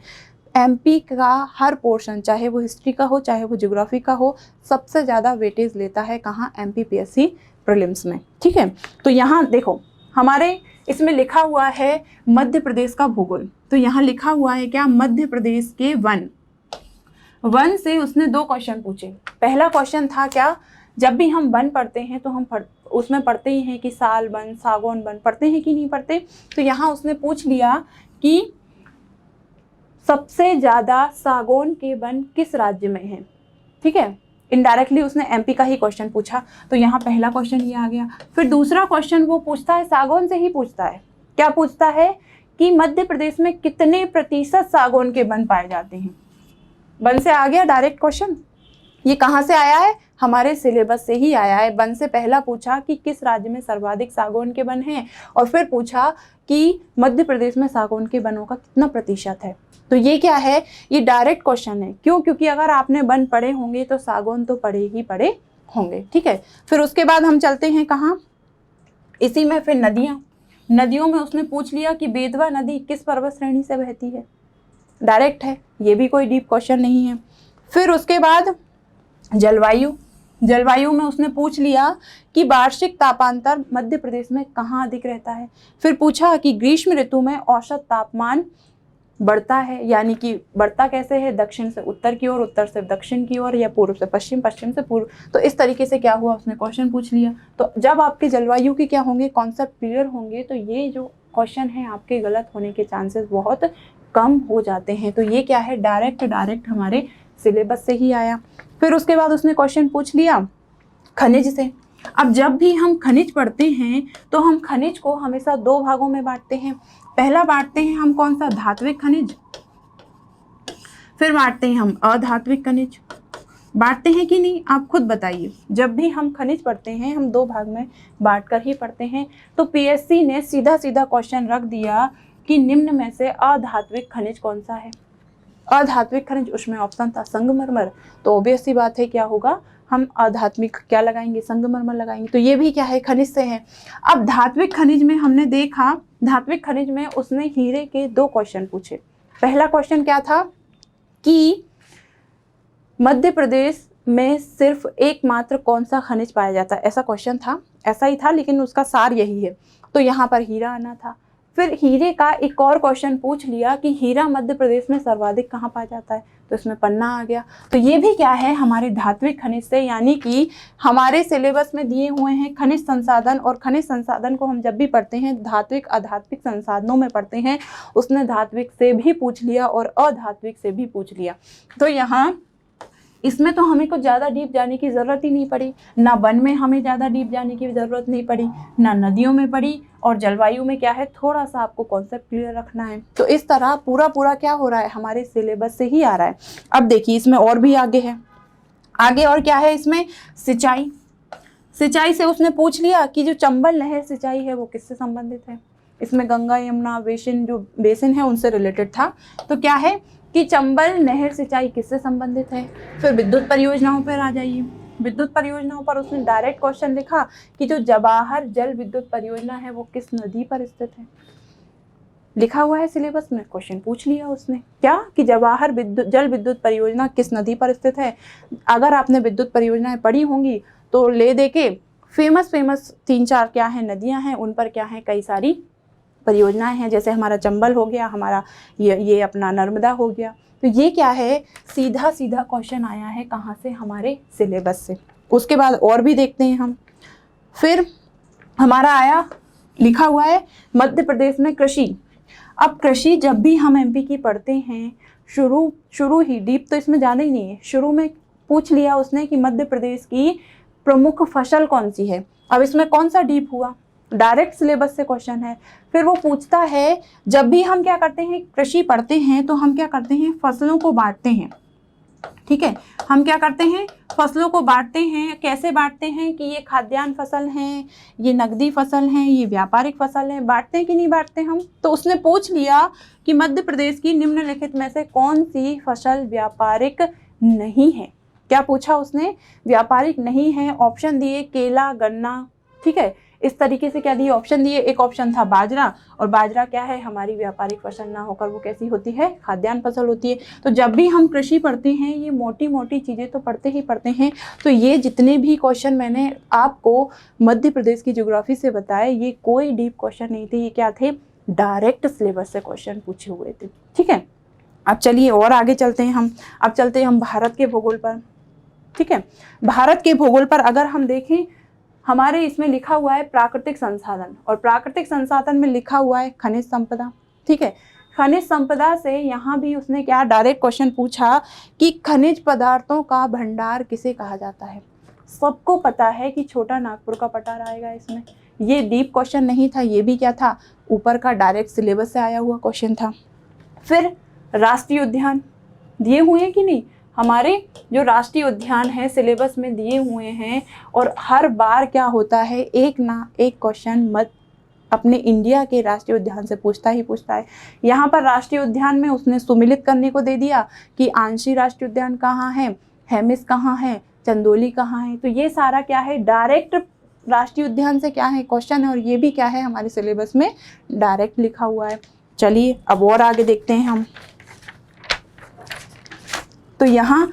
एमपी का हर पोर्शन, चाहे वो हिस्ट्री का हो चाहे वो ज्योग्राफी का हो, सबसे ज़्यादा वेटेज लेता है कहाँ, एमपी पीएससी प्रीलिम्स में। ठीक है, तो यहाँ देखो हमारे इसमें लिखा हुआ है मध्य प्रदेश का भूगोल। तो यहाँ लिखा हुआ है क्या, मध्य प्रदेश के वन से उसने 2 क्वेश्चन पूछे। पहला क्वेश्चन था क्या, जब भी हम वन पढ़ते हैं तो हम उसमें पढ़ते ही हैं कि साल वन, सागौन वन, पढ़ते हैं कि नहीं पढ़ते। तो यहाँ उसने पूछ लिया कि सबसे ज़्यादा सागौन के वन किस राज्य में हैं। ठीक है, इनडायरेक्टली उसने एमपी का ही क्वेश्चन पूछा। तो यहाँ पहला क्वेश्चन ये आ गया। फिर दूसरा क्वेश्चन वो पूछता है, सागौन से ही पूछता है। क्या पूछता है कि मध्य प्रदेश में कितने प्रतिशत सागौन के वन पाए जाते हैं। वन से आ गया डायरेक्ट क्वेश्चन। ये कहाँ से आया है, हमारे सिलेबस से ही आया है। वन से पहला पूछा कि किस राज्य में सर्वाधिक सागौन के वन हैं, और फिर पूछा कि मध्य प्रदेश में सागौन के वनों का कितना प्रतिशत है। तो ये क्या है, ये डायरेक्ट क्वेश्चन है। क्यों, क्योंकि अगर आपने वन पढ़े होंगे तो सागौन तो पढ़े ही पढ़े होंगे। ठीक है, फिर उसके बाद हम चलते हैं कहाँ, इसी में फिर नदियों में उसने पूछ लिया कि बेतवा नदी किस पर्वत श्रेणी से बहती है। डायरेक्ट है, ये भी कोई डीप क्वेश्चन नहीं है। फिर उसके बाद जलवायु में उसने पूछ लिया कि वार्षिक तापांतर मध्य प्रदेश में कहाँ अधिक रहता है। फिर पूछा कि ग्रीष्म ऋतु में औसत तापमान बढ़ता है, यानी कि बढ़ता कैसे है, दक्षिण से उत्तर की ओर, उत्तर से दक्षिण की ओर, या पूर्व से पश्चिम, पश्चिम से पूर्व। तो इस तरीके से क्या हुआ, उसने क्वेश्चन पूछ लिया। तो जब आपके जलवायु के क्या होंगे, कॉन्सेप्ट क्लियर होंगे, तो ये जो क्वेश्चन है आपके गलत होने के चांसेस बहुत कम हो जाते हैं। तो ये क्या है, डायरेक्ट हमारे सिलेबस से ही आया। फिर उसके बाद उसने क्वेश्चन पूछ लिया खनिज से। अब जब भी हम खनिज पढ़ते हैं तो हम खनिज को हमेशा 2 भागों में बांटते हैं। पहला बांटते हैं हम कौन सा, धात्विक खनिज, फिर बांटते हैं हम अधात्विक खनिज। बांटते हैं कि नहीं, आप खुद बताइए। जब भी हम खनिज पढ़ते हैं हम 2 भाग में बांटकर ही पढ़ते हैं। तो पीएससी ने सीधा क्वेश्चन रख दिया कि निम्न में से अधात्विक खनिज कौन सा है। अधात्विक खनिज, उसमें ऑप्शन था संगमरमर। तो ऑब्वियस सी बात है क्या होगा, हम अधात्मिक क्या लगाएंगे, संगमरमर लगाएंगे। तो ये भी क्या है, खनिज से है। अब धात्विक खनिज में हमने देखा, धात्विक खनिज में उसने हीरे के 2 क्वेश्चन पूछे। पहला क्वेश्चन क्या था कि मध्य प्रदेश में सिर्फ एकमात्र कौन सा खनिज पाया जाता है, ऐसा क्वेश्चन था, ऐसा ही था लेकिन उसका सार यही है। तो यहाँ पर हीरा आना था। फिर हीरे का एक और क्वेश्चन पूछ लिया कि हीरा मध्य प्रदेश में सर्वाधिक कहाँ पाया जाता है, तो इसमें पन्ना आ गया। तो ये भी क्या है, हमारे धात्विक खनिज से, यानी कि हमारे सिलेबस में दिए हुए हैं खनिज संसाधन, और खनिज संसाधन को हम जब भी पढ़ते हैं धात्विक अधात्विक संसाधनों में पढ़ते हैं, उसने धात्विक से भी पूछ लिया और अधात्विक से भी पूछ लिया। तो यहाँ इसमें तो हमें कुछ ज़्यादा डीप जाने की ज़रूरत ही नहीं पड़ी, ना वन में हमें ज़्यादा डीप जाने की ज़रूरत नहीं पड़ी, ना नदियों में पड़ी, और जलवायु में क्या है, थोड़ा सा आपको कॉन्सेप्ट क्लियर रखना है। तो इस तरह पूरा क्या हो रहा है, हमारे सिलेबस से ही आ रहा है। अब देखिए इसमें और भी आगे है, आगे और क्या है इसमें, सिंचाई। सिंचाई से उसने पूछ लिया कि जो चंबल नहर सिंचाई है वो किससे संबंधित है। इसमें गंगा यमुना बेसिन, जो बेसिन है उनसे रिलेटेड था। तो क्या है कि चंबल नहर सिंचाई किससे संबंधित है। फिर विद्युत परियोजनाओं पर आ जाइए। विद्युत परियोजनाओं पर उसने डायरेक्ट क्वेश्चन लिखा कि जो जवाहर जल विद्युत परियोजना है वो किस नदी पर स्थित है। लिखा हुआ है सिलेबस में, क्वेश्चन पूछ लिया उसने, क्या कि जवाहर जल विद्युत परियोजना किस नदी पर स्थित है। अगर आपने विद्युत परियोजनाएं पढ़ी होंगी तो ले दे के फेमस 3-4 क्या है नदियां हैं, उन पर क्या है कई सारी परियोजनाएं हैं। जैसे हमारा चंबल हो गया, हमारा ये अपना नर्मदा हो गया। तो ये क्या है, सीधा क्वेश्चन आया है कहाँ से, हमारे सिलेबस से। उसके बाद और भी देखते हैं हम। फिर हमारा आया, लिखा हुआ है मध्य प्रदेश में कृषि। अब कृषि जब भी हम एमपी की पढ़ते हैं, शुरू ही, डीप तो इसमें जाना ही नहीं है, शुरू में पूछ लिया उसने कि मध्य प्रदेश की प्रमुख फसल कौन सी है। अब इसमें कौन सा डीप हुआ, डायरेक्ट सिलेबस से क्वेश्चन है। फिर वो पूछता है, जब भी हम क्या करते हैं, कृषि पढ़ते हैं, तो हम क्या करते हैं, फसलों को बांटते हैं। ठीक है, हम क्या करते हैं, फसलों को बांटते हैं। कैसे बांटते हैं कि ये खाद्यान्न फसल हैं, ये नकदी फसल हैं, ये व्यापारिक फसल हैं, बांटते हैं कि नहीं बांटते हम। तो उसने पूछ लिया कि मध्य प्रदेश की निम्नलिखित में से कौन सी फसल व्यापारिक नहीं है। क्या पूछा उसने, व्यापारिक नहीं है। ऑप्शन दिए, केला, गन्ना। ठीक है, इस तरीके से क्या दिए, ऑप्शन दिए। एक ऑप्शन था बाजरा, और बाजरा क्या है, हमारी व्यापारिक फसल ना होकर वो कैसी होती है, खाद्यान्न फसल होती है। तो जब भी हम कृषि पढ़ते हैं, ये मोटी चीज़ें तो पढ़ते ही पढ़ते हैं। तो ये जितने भी क्वेश्चन मैंने आपको मध्य प्रदेश की ज्योग्राफी से बताए, ये कोई डीप क्वेश्चन नहीं थे, ये क्या थे, डायरेक्ट सिलेबस से क्वेश्चन पूछे हुए थे। ठीक है, अब चलिए और आगे चलते हैं हम। अब चलते हैं हम भारत के भूगोल पर। ठीक है, भारत के भूगोल पर अगर हम देखें, हमारे इसमें लिखा हुआ है प्राकृतिक संसाधन, और प्राकृतिक संसाधन में लिखा हुआ है खनिज संपदा। ठीक है, खनिज संपदा से यहाँ भी उसने क्या डायरेक्ट क्वेश्चन पूछा कि खनिज पदार्थों का भंडार किसे कहा जाता है। सबको पता है कि छोटा नागपुर का पठार आएगा इसमें। ये डीप क्वेश्चन नहीं था, ये भी क्या था, ऊपर का डायरेक्ट सिलेबस से आया हुआ क्वेश्चन था। फिर राष्ट्रीय उद्यान दिए हुए हैं कि नहीं, हमारे जो राष्ट्रीय उद्यान है सिलेबस में दिए हुए हैं, और हर बार क्या होता है, एक ना एक क्वेश्चन अपने इंडिया के राष्ट्रीय उद्यान से पूछता है। यहाँ पर राष्ट्रीय उद्यान में उसने सुमिलित करने को दे दिया कि आंशी राष्ट्रीय उद्यान कहाँ है, हेमिस कहाँ है, चंदोली कहाँ है। तो ये सारा क्या है, डायरेक्ट राष्ट्रीय उद्यान से क्या है क्वेश्चन है, और ये भी क्या है, हमारे सिलेबस में डायरेक्ट लिखा हुआ है। चलिए अब और आगे देखते हैं हम। तो यहाँ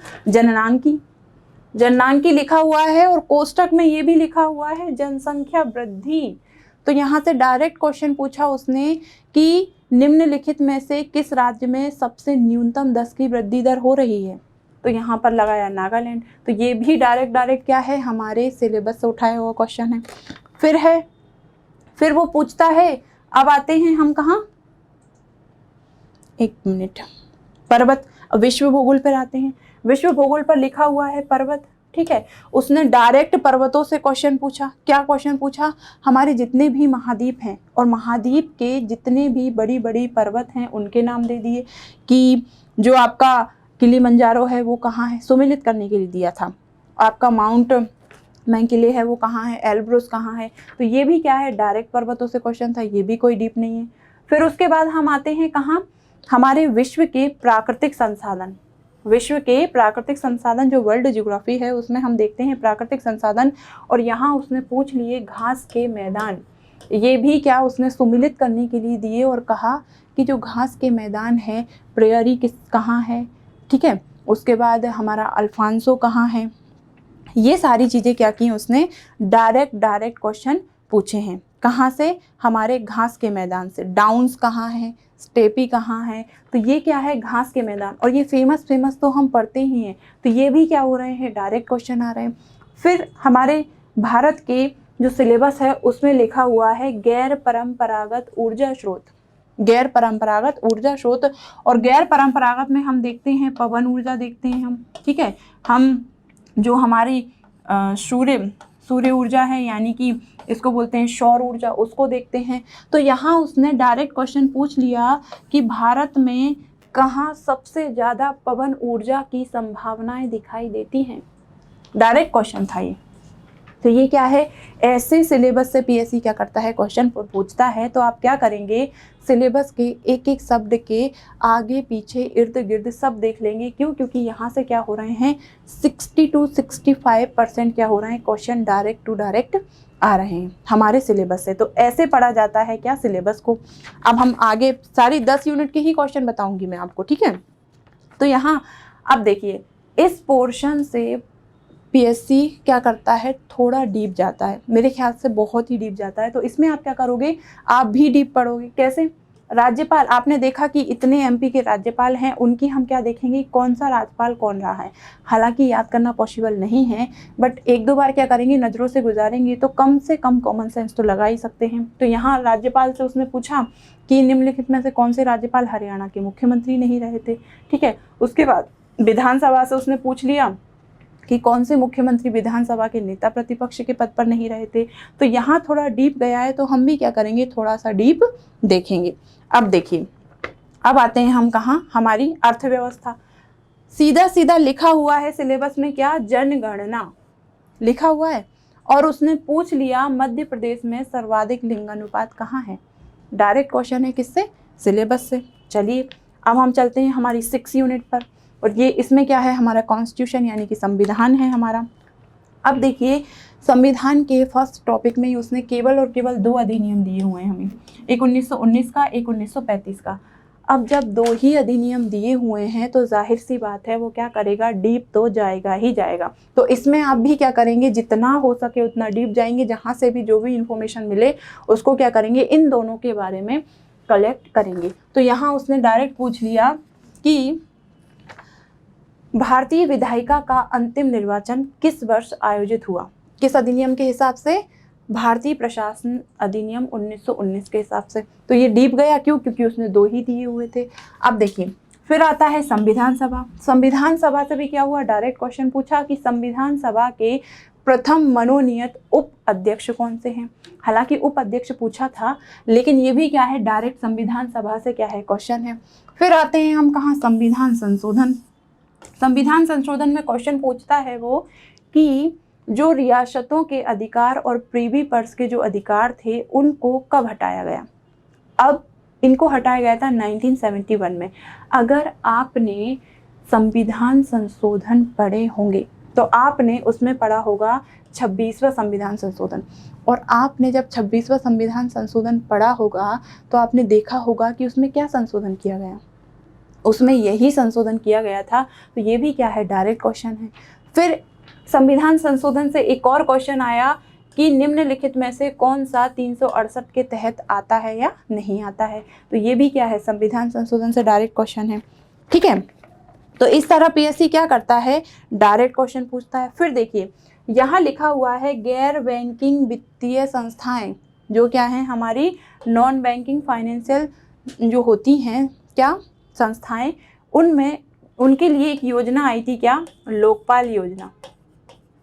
जननांकी लिखा हुआ है, और कोष्टक में ये भी लिखा हुआ है जनसंख्या वृद्धि। तो यहाँ से डायरेक्ट क्वेश्चन पूछा उसने कि निम्नलिखित में से किस राज्य में सबसे न्यूनतम 10 की वृद्धि दर हो रही है। तो यहाँ पर लगाया नागालैंड। तो ये भी डायरेक्ट क्या है, हमारे सिलेबस से उठाया हुआ क्वेश्चन है। फिर वो पूछता है, अब आते हैं हम कहाँ, एक मिनट, पर्वत। विश्व भूगोल पर आते हैं। विश्व भूगोल पर लिखा हुआ है पर्वत। ठीक है, उसने डायरेक्ट पर्वतों से क्वेश्चन पूछा। क्या क्वेश्चन पूछा, हमारे जितने भी महाद्वीप हैं और महाद्वीप के जितने भी बड़ी पर्वत हैं उनके नाम दे दिए, कि जो आपका किलिमंजारो है वो कहाँ है, सुमिलित करने के लिए दिया था। आपका माउंट मैंकिले है वो कहाँ है, एल्ब्रुस कहाँ है। तो ये भी क्या है, डायरेक्ट पर्वतों से क्वेश्चन था, ये भी कोई डीप नहीं है। फिर उसके बाद हम आते हैं कहाँ, हमारे विश्व के प्राकृतिक संसाधन। विश्व के प्राकृतिक संसाधन जो वर्ल्ड ज्योग्राफी है उसमें हम देखते हैं प्राकृतिक संसाधन, और यहाँ उसने पूछ लिए घास के मैदान। ये भी क्या उसने सुमिलित करने के लिए दिए, और कहा कि जो घास के मैदान है, प्रेयरी कहाँ है। ठीक है, उसके बाद हमारा अल्फांसो कहाँ है, ये सारी चीज़ें क्या की उसने, डायरेक्ट क्वेश्चन पूछे हैं। कहाँ से, हमारे घास के मैदान से। डाउन्स कहाँ है, स्टेपी कहाँ है, तो ये क्या है, घास के मैदान। और ये फेमस तो हम पढ़ते ही हैं, तो ये भी क्या हो रहे हैं, डायरेक्ट क्वेश्चन आ रहे हैं। फिर हमारे भारत के जो सिलेबस है उसमें लिखा हुआ है गैर परंपरागत ऊर्जा स्रोत। गैर परंपरागत ऊर्जा स्रोत, और गैर परंपरागत में हम देखते हैं पवन ऊर्जा देखते हैं हम, ठीक है। हम जो हमारी सूर्य ऊर्जा है, यानी कि इसको बोलते हैं सौर ऊर्जा, उसको देखते हैं। तो यहाँ उसने डायरेक्ट क्वेश्चन पूछ लिया कि भारत में कहाँ सबसे ज़्यादा पवन ऊर्जा की संभावनाएं दिखाई देती हैं। डायरेक्ट क्वेश्चन था ये। तो ये क्या है, ऐसे सिलेबस से पीएससी क्या करता है, क्वेश्चन पूछता है। तो आप क्या करेंगे, सिलेबस के एक एक शब्द के आगे पीछे इर्द गिर्द सब देख लेंगे। क्यों, क्योंकि यहाँ से क्या हो रहे हैं, 60 to 65% क्या हो रहे हैं, क्वेश्चन डायरेक्ट टू डायरेक्ट आ रहे हैं हमारे सिलेबस से। तो ऐसे पढ़ा जाता है क्या, सिलेबस को। अब हम आगे सारी 10 यूनिट के ही क्वेश्चन बताऊंगी मैं आपको, ठीक है। तो यहाँ अब देखिए, इस पोर्शन से पीएससी क्या करता है, थोड़ा डीप जाता है, मेरे ख्याल से बहुत ही डीप जाता है। तो इसमें आप क्या करोगे, आप भी डीप पढ़ोगे। कैसे, राज्यपाल, आपने देखा कि इतने एमपी के राज्यपाल हैं, उनकी हम क्या देखेंगे, कौन सा राज्यपाल कौन रहा है। हालांकि याद करना पॉसिबल नहीं है, बट एक दो बार क्या करेंगे, नज़रों से गुजारेंगे तो कम से कम कॉमन सेंस तो लगा ही सकते हैं। तो यहाँ राज्यपाल से उसने पूछा कि निम्नलिखित में से कौन से राज्यपाल हरियाणा के मुख्यमंत्री नहीं रहे थे, ठीक है। उसके बाद विधानसभा से उसने पूछ लिया कि कौन से मुख्यमंत्री विधानसभा के नेता प्रतिपक्ष के पद पर नहीं रहे थे। तो यहाँ थोड़ा डीप गया है, तो हम भी क्या करेंगे, थोड़ा सा डीप देखेंगे। अब देखिए, अब आते हैं हम कहाँ, हमारी अर्थव्यवस्था। सीधा सीधा लिखा हुआ है सिलेबस में क्या, जनगणना लिखा हुआ है। और उसने पूछ लिया मध्य प्रदेश में सर्वाधिक लिंगानुपात कहाँ है। डायरेक्ट क्वेश्चन है, किससे, सिलेबस से। चलिए अब हम चलते हैं हमारी 6 यूनिट पर, और ये इसमें क्या है, हमारा कॉन्स्टिट्यूशन यानी कि संविधान है हमारा। अब देखिए, संविधान के फर्स्ट टॉपिक में ही उसने केवल और केवल 2 अधिनियम दिए हुए हैं हमें, एक 1919 का, एक 1935 का। अब जब 2 ही अधिनियम दिए हुए हैं तो जाहिर सी बात है वो क्या करेगा, डीप तो जाएगा ही जाएगा। तो इसमें आप भी क्या करेंगे, जितना हो सके उतना डीप जाएंगे, जहाँ से भी जो भी इंफॉर्मेशन मिले उसको क्या करेंगे, इन दोनों के बारे में कलेक्ट करेंगे। तो यहाँ उसने डायरेक्ट पूछ लिया कि भारतीय विधायिका का अंतिम निर्वाचन किस वर्ष आयोजित हुआ, किस अधिनियम के हिसाब से, भारतीय प्रशासन अधिनियम 1919 के हिसाब से। तो ये डीप गया, क्यों, क्योंकि उसने 2 ही दिए हुए थे। अब देखिए, फिर आता है संविधान सभा। संविधान सभा से भी क्या हुआ, डायरेक्ट क्वेश्चन पूछा कि संविधान सभा के प्रथम मनोनीत उप अध्यक्ष कौन से हैं। हालांकि उप अध्यक्ष पूछा था, लेकिन ये भी क्या है, डायरेक्ट संविधान सभा से क्या है, क्वेश्चन है। फिर आते हैं हम कहाँ, संविधान संशोधन। संविधान संशोधन में क्वेश्चन पूछता है वो कि जो रियासतों के अधिकार और प्रीवी पर्स के जो अधिकार थे उनको कब हटाया गया। अब इनको हटाया गया था 1971 में। अगर आपने संविधान संशोधन पढ़े होंगे तो आपने उसमें पढ़ा होगा 26वां संविधान संशोधन, और आपने जब 26वां संविधान संशोधन पढ़ा होगा तो आपने देखा होगा कि उसमें क्या संशोधन किया गया, उसमें यही संशोधन किया गया था। तो ये भी क्या है, डायरेक्ट क्वेश्चन है। फिर संविधान संशोधन से एक और क्वेश्चन आया कि निम्नलिखित में से कौन सा 368 के तहत आता है या नहीं आता है। तो ये भी क्या है, संविधान संशोधन से डायरेक्ट क्वेश्चन है, ठीक है। तो इस तरह पीएससी क्या करता है, डायरेक्ट क्वेश्चन पूछता है। फिर देखिए, यहाँ लिखा हुआ है गैर बैंकिंग वित्तीय संस्थाएं, जो क्या है, हमारी नॉन बैंकिंग फाइनेंशियल जो होती हैं क्या संस्थाएं, उनमें उनके लिए एक योजना आई थी, क्या, लोकपाल योजना।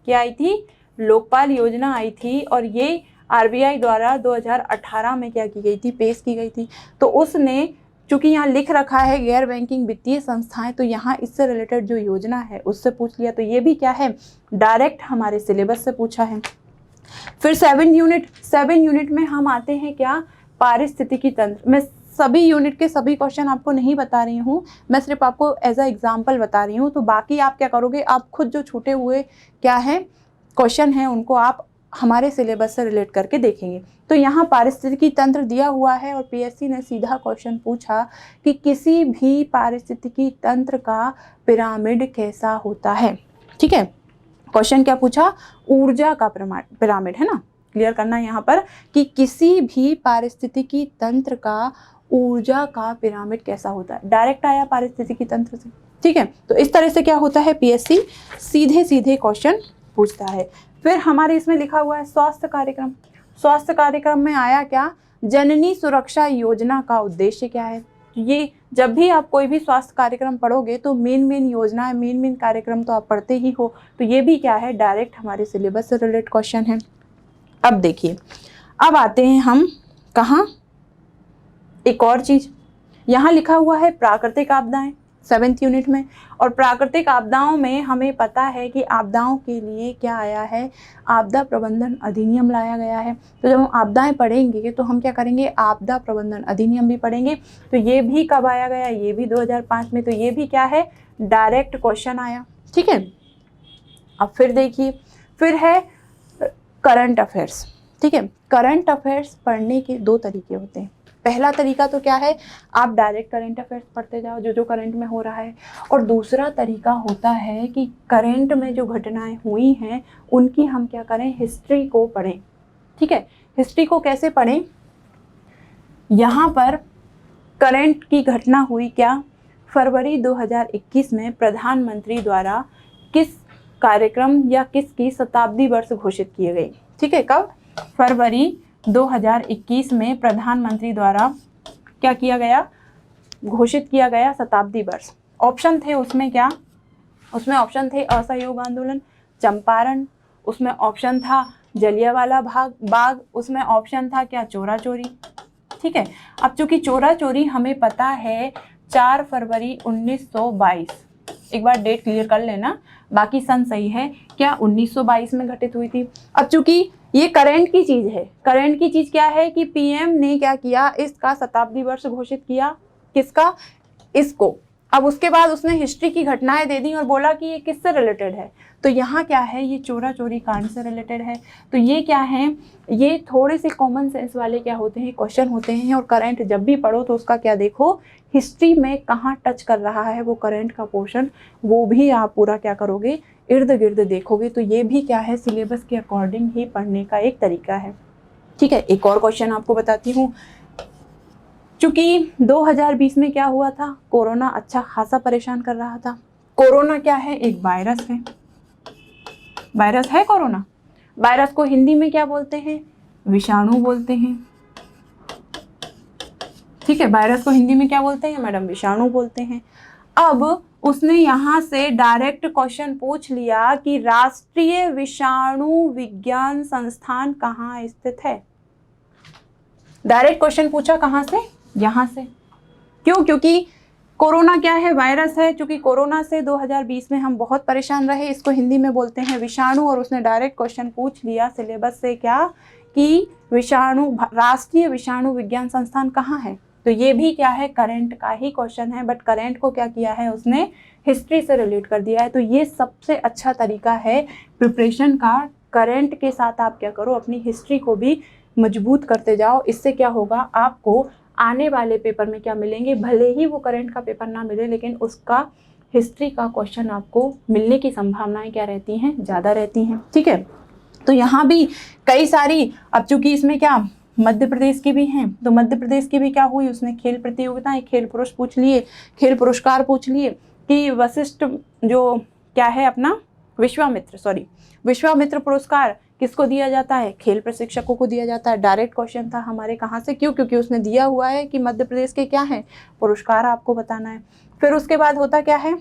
क्या आई थी, लोकपाल योजना आई थी, और ये आरबीआई द्वारा 2018 में क्या की गई थी, पेश की गई थी। तो उसने, चूंकि यहाँ लिख रखा है गैर बैंकिंग वित्तीय संस्थाएं, तो यहाँ इससे रिलेटेड जो योजना है उससे पूछ लिया। तो ये भी क्या है, डायरेक्ट हमारे सिलेबस से पूछा है। फिर 7 यूनिट में हम आते हैं क्या, पारिस्थितिकी तंत्र। मैं सभी यूनिट के सभी क्वेश्चन आपको नहीं बता रही हूँ, मैं सिर्फ आपको एज अ एग्जाम्पल बता रही हूँ। तो बाकी आप क्या करोगे, आप खुद जो छूटे हुए क्या है क्वेश्चन हैं उनको आप हमारे सिलेबस से रिलेट करके देखेंगे। तो यहाँ पारिस्थितिकी तंत्र दिया हुआ है, और पीएससी ने सीधा क्वेश्चन पूछा कि किसी भी पारिस्थितिकी तंत्र का पिरामिड कैसा होता है, ठीक है। क्वेश्चन क्या पूछा, ऊर्जा का पिरामिड, है ना, क्लियर करना है यहाँ पर कि किसी भी पारिस्थितिकी तंत्र का ऊर्जा का पिरामिड कैसा होता है। डायरेक्ट आया पारिस्थितिकी तंत्र से, ठीक है। तो इस तरह से क्या होता है, पीएससी सीधे सीधे क्वेश्चन पूछता है। फिर हमारे इसमें लिखा हुआ है स्वास्थ्य कार्यक्रम। स्वास्थ्य कार्यक्रम में आया क्या, जननी सुरक्षा योजना का उद्देश्य क्या है। ये जब भी आप कोई भी स्वास्थ्य कार्यक्रम पढ़ोगे तो मेन योजनाएं, मेन कार्यक्रम तो आप पढ़ते ही हो, तो ये भी क्या है, डायरेक्ट हमारे सिलेबस से रिलेटेड क्वेश्चन है। अब देखिए, अब आते हैं हम कहाँ, एक और चीज यहाँ लिखा हुआ है प्राकृतिक आपदाएं 7th यूनिट में। और प्राकृतिक आपदाओं में हमें पता है कि आपदाओं के लिए क्या आया है, आपदा प्रबंधन अधिनियम लाया गया है। तो जब हम आपदाएं पढ़ेंगे तो हम क्या करेंगे, आपदा प्रबंधन अधिनियम भी पढ़ेंगे। तो ये भी कब आया गया, ये भी 2005 में। तो ये भी क्या है, डायरेक्ट क्वेश्चन आया, ठीक है। अब फिर देखिए, फिर है करंट अफेयर्स, ठीक है। करंट अफेयर्स पढ़ने के 2 तरीके होते हैं। पहला तरीका तो क्या है, आप डायरेक्ट करंट अफेयर्स पढ़ते जाओ, जो करंट में हो रहा है। और दूसरा तरीका होता है कि करंट में जो घटनाएं हुई हैं उनकी हम क्या करें, हिस्ट्री को पढ़ें, ठीक है। हिस्ट्री को कैसे पढ़ें, यहाँ पर करंट की घटना हुई क्या, फरवरी 2021 में प्रधानमंत्री द्वारा किस कार्यक्रम या किसकी शताब्दी वर्ष घोषित किए गए, ठीक है। कब, फरवरी 2021 में प्रधानमंत्री द्वारा क्या किया गया, घोषित किया गया शताब्दी वर्ष। ऑप्शन थे उसमें क्या, उसमें ऑप्शन थे असहयोग आंदोलन, चंपारण, उसमें ऑप्शन था जलियांवाला बाग, उसमें ऑप्शन था क्या, चोरा चोरी, ठीक है। अब चूंकि चोरा चोरी हमें पता है 4 फरवरी 1922, एक बार डेट क्लियर कर लेना, बाकी सन सही है, क्या 1922 में घटित हुई थी। अब चूंकि ये करंट की चीज है, करंट की चीज क्या है कि पीएम ने क्या किया, इसका शताब्दी वर्ष घोषित किया, किसका, इसको। अब उसके बाद उसने हिस्ट्री की घटनाएं दे दी और बोला कि ये किससे रिलेटेड है। तो यहाँ क्या है, ये चोरा चोरी कांड से रिलेटेड है। तो ये क्या है, ये थोड़े से कॉमन सेंस वाले क्या होते हैं, क्वेश्चन होते हैं। और करंट जब भी पढ़ो तो उसका क्या देखो, हिस्ट्री में कहाँ टच कर रहा है वो करंट का पोर्शन, वो भी आप पूरा क्या करोगे, इर्द गिर्द देखोगे। तो ये भी क्या है, सिलेबस के अकॉर्डिंग ही पढ़ने का एक तरीका है, ठीक है। एक और क्वेश्चन आपको बताती हूँ। चूंकि 2020 में क्या हुआ था, कोरोना अच्छा खासा परेशान कर रहा था। कोरोना क्या है, एक वायरस है, वायरस है कोरोना। वायरस को हिंदी में क्या बोलते हैं, विषाणु बोलते हैं, ठीक है। वायरस को हिंदी में क्या बोलते हैं मैडम, विषाणु बोलते हैं। अब उसने यहाँ से डायरेक्ट क्वेश्चन पूछ लिया कि राष्ट्रीय विषाणु विज्ञान संस्थान कहाँ स्थित है। डायरेक्ट क्वेश्चन पूछा, कहाँ से, यहाँ से। क्यों, क्योंकि कोरोना क्या है, वायरस है। चूंकि कोरोना से 2020 में हम बहुत परेशान रहे, इसको हिंदी में बोलते हैं विषाणु। और उसने डायरेक्ट क्वेश्चन पूछ लिया सिलेबस से क्या, कि विषाणु, राष्ट्रीय विषाणु विज्ञान संस्थान कहाँ है। तो ये भी क्या है, करंट का ही क्वेश्चन है, बट करंट को क्या किया है उसने, हिस्ट्री से रिलेट कर दिया है। तो ये सबसे अच्छा तरीका है प्रिपरेशन का। करंट के साथ आप क्या करो, अपनी हिस्ट्री को भी मजबूत करते जाओ। इससे क्या होगा, आपको आने वाले पेपर में क्या मिलेंगे, भले ही वो करंट का पेपर ना मिले, लेकिन उसका हिस्ट्री का क्वेश्चन आपको मिलने की संभावनाएं क्या रहती हैं, ज़्यादा रहती हैं, ठीक है। तो यहाँ भी कई सारी, अब चूंकि इसमें क्या मध्य प्रदेश की भी हैं, तो मध्य प्रदेश की भी क्या हुई, उसने खेल प्रतियोगिताएं, खेल पुरुष पूछ लिए, खेल पुरस्कार पूछ लिए कि वशिष्ठ जो क्या है अपना विश्वामित्र पुरस्कार किसको दिया जाता है, खेल प्रशिक्षकों को दिया जाता है। डायरेक्ट क्वेश्चन था हमारे, कहाँ से, क्यों, क्योंकि उसने दिया हुआ है कि मध्य प्रदेश के क्या है पुरस्कार, आपको बताना है। फिर उसके बाद होता क्या है,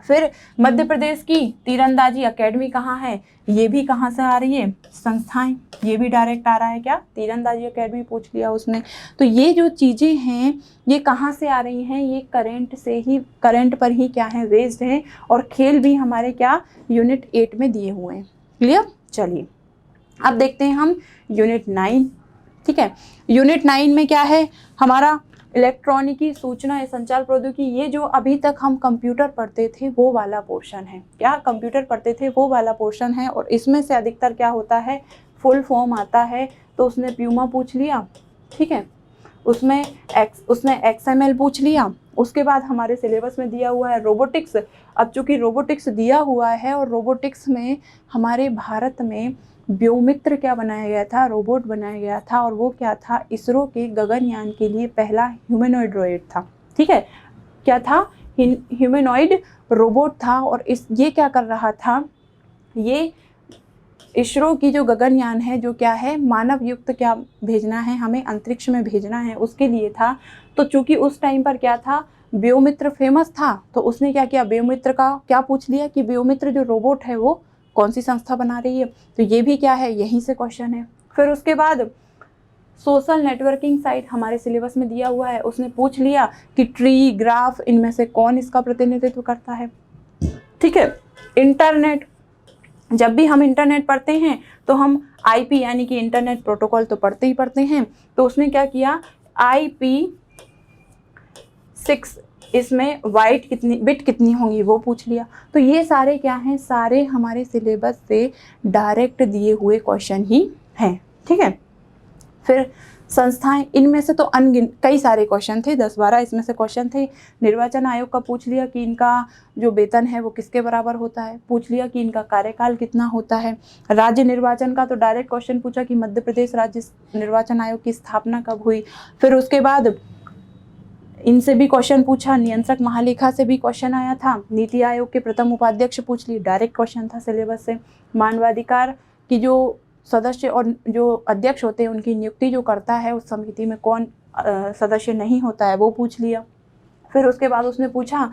फिर मध्य प्रदेश की तीरंदाजी अकेडमी कहाँ है, ये भी कहाँ से आ रही है, संस्थाएं, ये भी डायरेक्ट आ रहा है क्या, तीरंदाजी अकेडमी पूछ लिया उसने। तो ये जो चीज़ें हैं ये कहाँ से आ रही हैं, ये करंट से ही, करंट पर ही क्या है, बेस्ड है। और खेल भी हमारे क्या यूनिट 8 में दिए हुए हैं, क्लियर। चलिए अब देखते हैं हम यूनिट 9, ठीक है। यूनिट 9 में क्या है हमारा, इलेक्ट्रॉनिकी सूचना संचार प्रौद्योगिकी। ये जो अभी तक हम कंप्यूटर पढ़ते थे वो वाला पोर्शन है, क्या कंप्यूटर पढ़ते थे वो वाला पोर्शन है। और इसमें से अधिकतर क्या होता है, फुल फॉर्म आता है। तो उसने प्यूमा पूछ लिया, ठीक है, उसमें XML पूछ लिया, उसके बाद हमारे सिलेबस में दिया हुआ है रोबोटिक्स। अब चूंकि रोबोटिक्स दिया हुआ है और रोबोटिक्स में हमारे भारत में व्योमित्र क्या बनाया गया था, रोबोट बनाया गया था, और वो क्या था, इसरो के गगनयान के लिए पहला ह्यूमनॉइड रोबोट था। ठीक है, क्या था, ह्यूमनॉइड रोबोट था। और ये क्या कर रहा था, ये इसरो की जो गगनयान है, जो क्या है, मानव युक्त क्या भेजना है, हमें अंतरिक्ष में भेजना है, उसके लिए था। तो चूंकि उस टाइम पर क्या था, व्योमित्र फेमस था, तो उसने क्या किया, व्योमित्र का क्या पूछ लिया कि व्योमित्र जो रोबोट है वो कौन सी संस्था बना रही है। तो ये भी क्या है, यहीं से क्वेश्चन है। फिर उसके बाद सोशल नेटवर्किंग साइट हमारे सिलेबस में दिया हुआ है, उसने पूछ लिया कि ट्री, ग्राफ, इनमें से कौन इसका प्रतिनिधित्व करता है। ठीक है, इंटरनेट, जब भी हम इंटरनेट पढ़ते हैं तो हम आईपी यानी कि इंटरनेट प्रोटोकॉल तो पढ़ते ही पढ़ते हैं। तो उसने क्या किया, IP6 इसमें बिट कितनी होंगी वो पूछ लिया। तो ये सारे क्या हैं, सारे हमारे सिलेबस से डायरेक्ट दिए हुए क्वेश्चन ही हैं। ठीक है, फिर संस्थाएं, इनमें से तो कई सारे क्वेश्चन थे, 10-12 इसमें से क्वेश्चन थे। निर्वाचन आयोग का पूछ लिया कि इनका जो वेतन है वो किसके बराबर होता है, पूछ लिया कि इनका कार्यकाल कितना होता है। राज्य निर्वाचन का तो डायरेक्ट क्वेश्चन पूछा कि मध्य प्रदेश राज्य निर्वाचन आयोग की स्थापना कब हुई। फिर उसके बाद इनसे भी क्वेश्चन पूछा, नियंत्रक महालेखा से भी क्वेश्चन आया था, नीति आयोग के प्रथम उपाध्यक्ष पूछ ली, डायरेक्ट क्वेश्चन था सिलेबस से। मानवाधिकार की जो सदस्य और जो अध्यक्ष होते हैं उनकी नियुक्ति जो करता है, उस समिति में कौन सदस्य नहीं होता है वो पूछ लिया। फिर उसके बाद उसने पूछा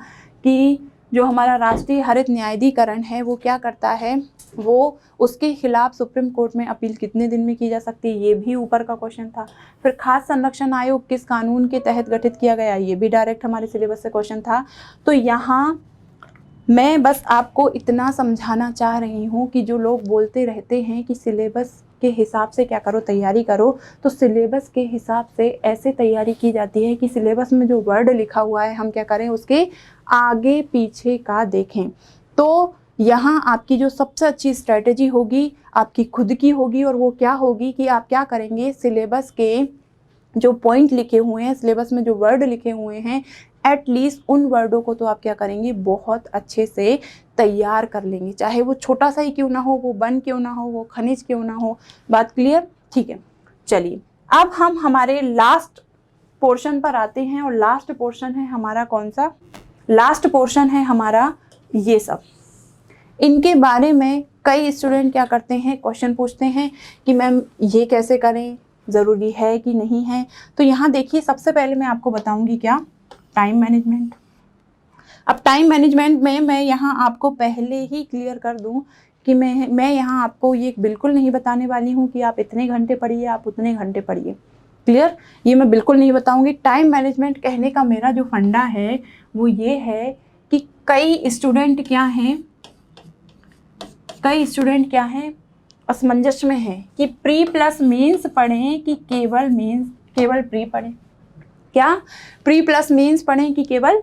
कि जो हमारा राष्ट्रीय हरित न्यायाधिकरण है वो क्या करता है, वो उसके खिलाफ सुप्रीम कोर्ट में अपील कितने दिन में की जा सकती है, ये भी ऊपर का क्वेश्चन था। फिर खाद्य संरक्षण आयोग किस कानून के तहत गठित किया गया, ये भी डायरेक्ट हमारे सिलेबस से क्वेश्चन था। तो यहाँ मैं बस आपको इतना समझाना चाह रही हूँ कि जो लोग बोलते रहते हैं कि सिलेबस के हिसाब से क्या करो, तैयारी करो, तो सिलेबस के हिसाब से ऐसे तैयारी की जाती है कि सिलेबस में जो वर्ड लिखा हुआ है हम क्या करें, उसके आगे पीछे का देखें। तो यहाँ आपकी जो सबसे अच्छी स्ट्रैटेजी होगी आपकी खुद की होगी, और वो क्या होगी कि आप क्या करेंगे, सिलेबस के जो पॉइंट लिखे हुए हैं, सिलेबस में जो वर्ड लिखे हुए हैं, एटलीस्ट उन वर्डों को तो आप क्या करेंगे, बहुत अच्छे से तैयार कर लेंगे, चाहे वो छोटा सा ही क्यों ना हो, वो वन क्यों ना हो, वो खनिज क्यों ना हो। बात क्लियर? ठीक है, चलिए अब हम हमारे लास्ट पोर्शन पर आते हैं। और लास्ट पोर्शन है हमारा कौन सा, लास्ट पोर्शन है हमारा ये सब। इनके बारे में कई स्टूडेंट क्या करते हैं, क्वेश्चन पूछते हैं कि मैम ये कैसे करें, ज़रूरी है कि नहीं है। तो यहाँ देखिए, सबसे पहले मैं आपको बताऊंगी क्या, टाइम मैनेजमेंट। अब टाइम मैनेजमेंट में मैं यहाँ आपको पहले ही क्लियर कर दूँ कि मैं यहाँ आपको ये बिल्कुल नहीं बताने वाली हूँ कि आप इतने घंटे पढ़िए, आप उतने घंटे पढ़िए। क्लियर? ये मैं बिल्कुल नहीं बताऊँगी। टाइम मैनेजमेंट कहने का मेरा जो फंडा है वो ये है कि कई स्टूडेंट क्या हैं असमंजस में हैं कि प्री प्लस मीन्स पढ़ें कि केवल प्री पढ़ें। क्या प्री प्लस मीन्स पढ़ें कि केवल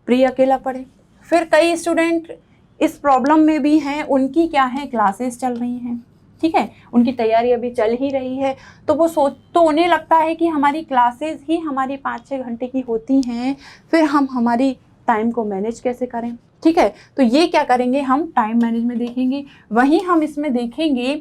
प्री अकेला पढ़ें। फिर कई स्टूडेंट इस प्रॉब्लम में भी हैं, उनकी क्या है, क्लासेस चल रही हैं, ठीक है, उनकी तैयारी अभी चल ही रही है, तो वो तो उन्हें लगता है कि हमारी क्लासेस ही हमारी 5-6 घंटे की होती हैं, फिर हम हमारी टाइम को मैनेज कैसे करें। ठीक है, तो ये क्या करेंगे, हम टाइम मैनेजमेंट देखेंगे। वहीं हम इसमें देखेंगे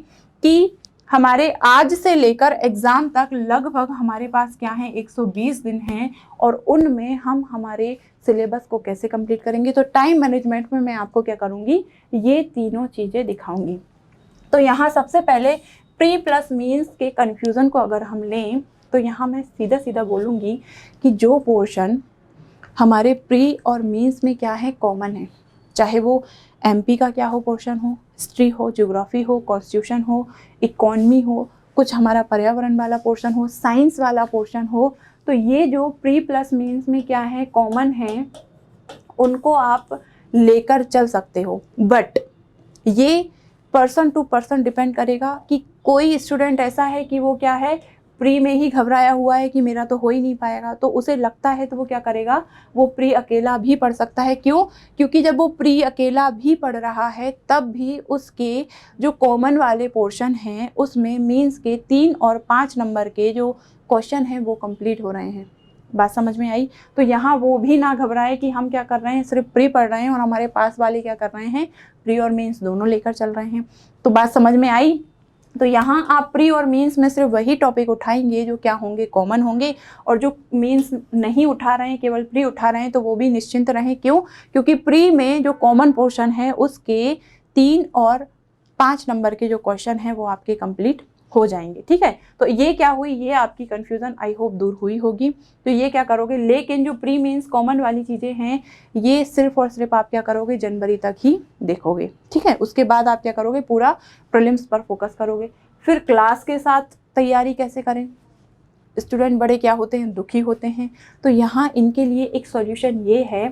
कि हमारे आज से लेकर एग्ज़ाम तक लगभग हमारे पास क्या है, 120 दिन हैं, और उनमें हम हमारे सिलेबस को कैसे कंप्लीट करेंगे। तो टाइम मैनेजमेंट में मैं आपको क्या करूँगी, ये तीनों चीज़ें दिखाऊंगी। तो यहाँ सबसे पहले प्री प्लस मीन्स के कन्फ्यूज़न को अगर हम लें तो यहाँ मैं सीधा सीधा बोलूँगी कि जो पोर्शन हमारे प्री और मीन्स में क्या है, कॉमन है, चाहे वो एमपी का क्या हो पोर्शन हो, हिस्ट्री हो, ज्योग्राफी हो, कॉन्स्टिट्यूशन हो, इकोनॉमी हो, कुछ हमारा पर्यावरण वाला पोर्शन हो, साइंस वाला पोर्शन हो, तो ये जो प्री प्लस मीन्स में क्या है, कॉमन है, उनको आप लेकर चल सकते हो। बट ये पर्सन टू पर्सन डिपेंड करेगा कि कोई स्टूडेंट ऐसा है कि वो क्या है, प्री में ही घबराया हुआ है कि मेरा तो हो ही नहीं पाएगा, तो उसे लगता है तो वो क्या करेगा, वो प्री अकेला भी पढ़ सकता है। क्यों? क्योंकि जब वो प्री अकेला भी पढ़ रहा है तब भी उसके जो कॉमन वाले पोर्शन हैं उसमें मीन्स के 3 और 5 नंबर के जो क्वेश्चन हैं वो कंप्लीट हो रहे हैं। बात समझ में आई? तो यहाँ वो भी ना घबराए कि हम क्या कर रहे हैं, सिर्फ प्री पढ़ रहे हैं और हमारे पास वाले क्या कर रहे हैं, प्री और मेंस दोनों लेकर चल रहे हैं। तो बात समझ में आई? तो यहाँ आप प्री और मेंस में सिर्फ वही टॉपिक उठाएंगे जो क्या होंगे, कॉमन होंगे, और जो मेंस नहीं उठा रहे हैं, केवल प्री उठा रहे हैं, तो वो भी निश्चिंत रहें। क्यों? क्योंकि प्री में जो कॉमन पोर्शन है उसके 3 और 5 नंबर के जो क्वेश्चन हैं वो आपके कंप्लीट हो जाएंगे। ठीक है, तो ये क्या हुई, ये आपकी कंफ्यूजन आई होप दूर हुई होगी। तो ये क्या करोगे, लेकिन जो प्री मीन्स कॉमन वाली चीज़ें हैं ये सिर्फ और सिर्फ आप क्या करोगे, जनवरी तक ही देखोगे। ठीक है, उसके बाद आप क्या करोगे, पूरा प्रीलिम्स पर फोकस करोगे। फिर क्लास के साथ तैयारी कैसे करें, स्टूडेंट बड़े क्या होते हैं, दुखी होते हैं। तो यहाँ इनके लिए एक सॉल्यूशन ये है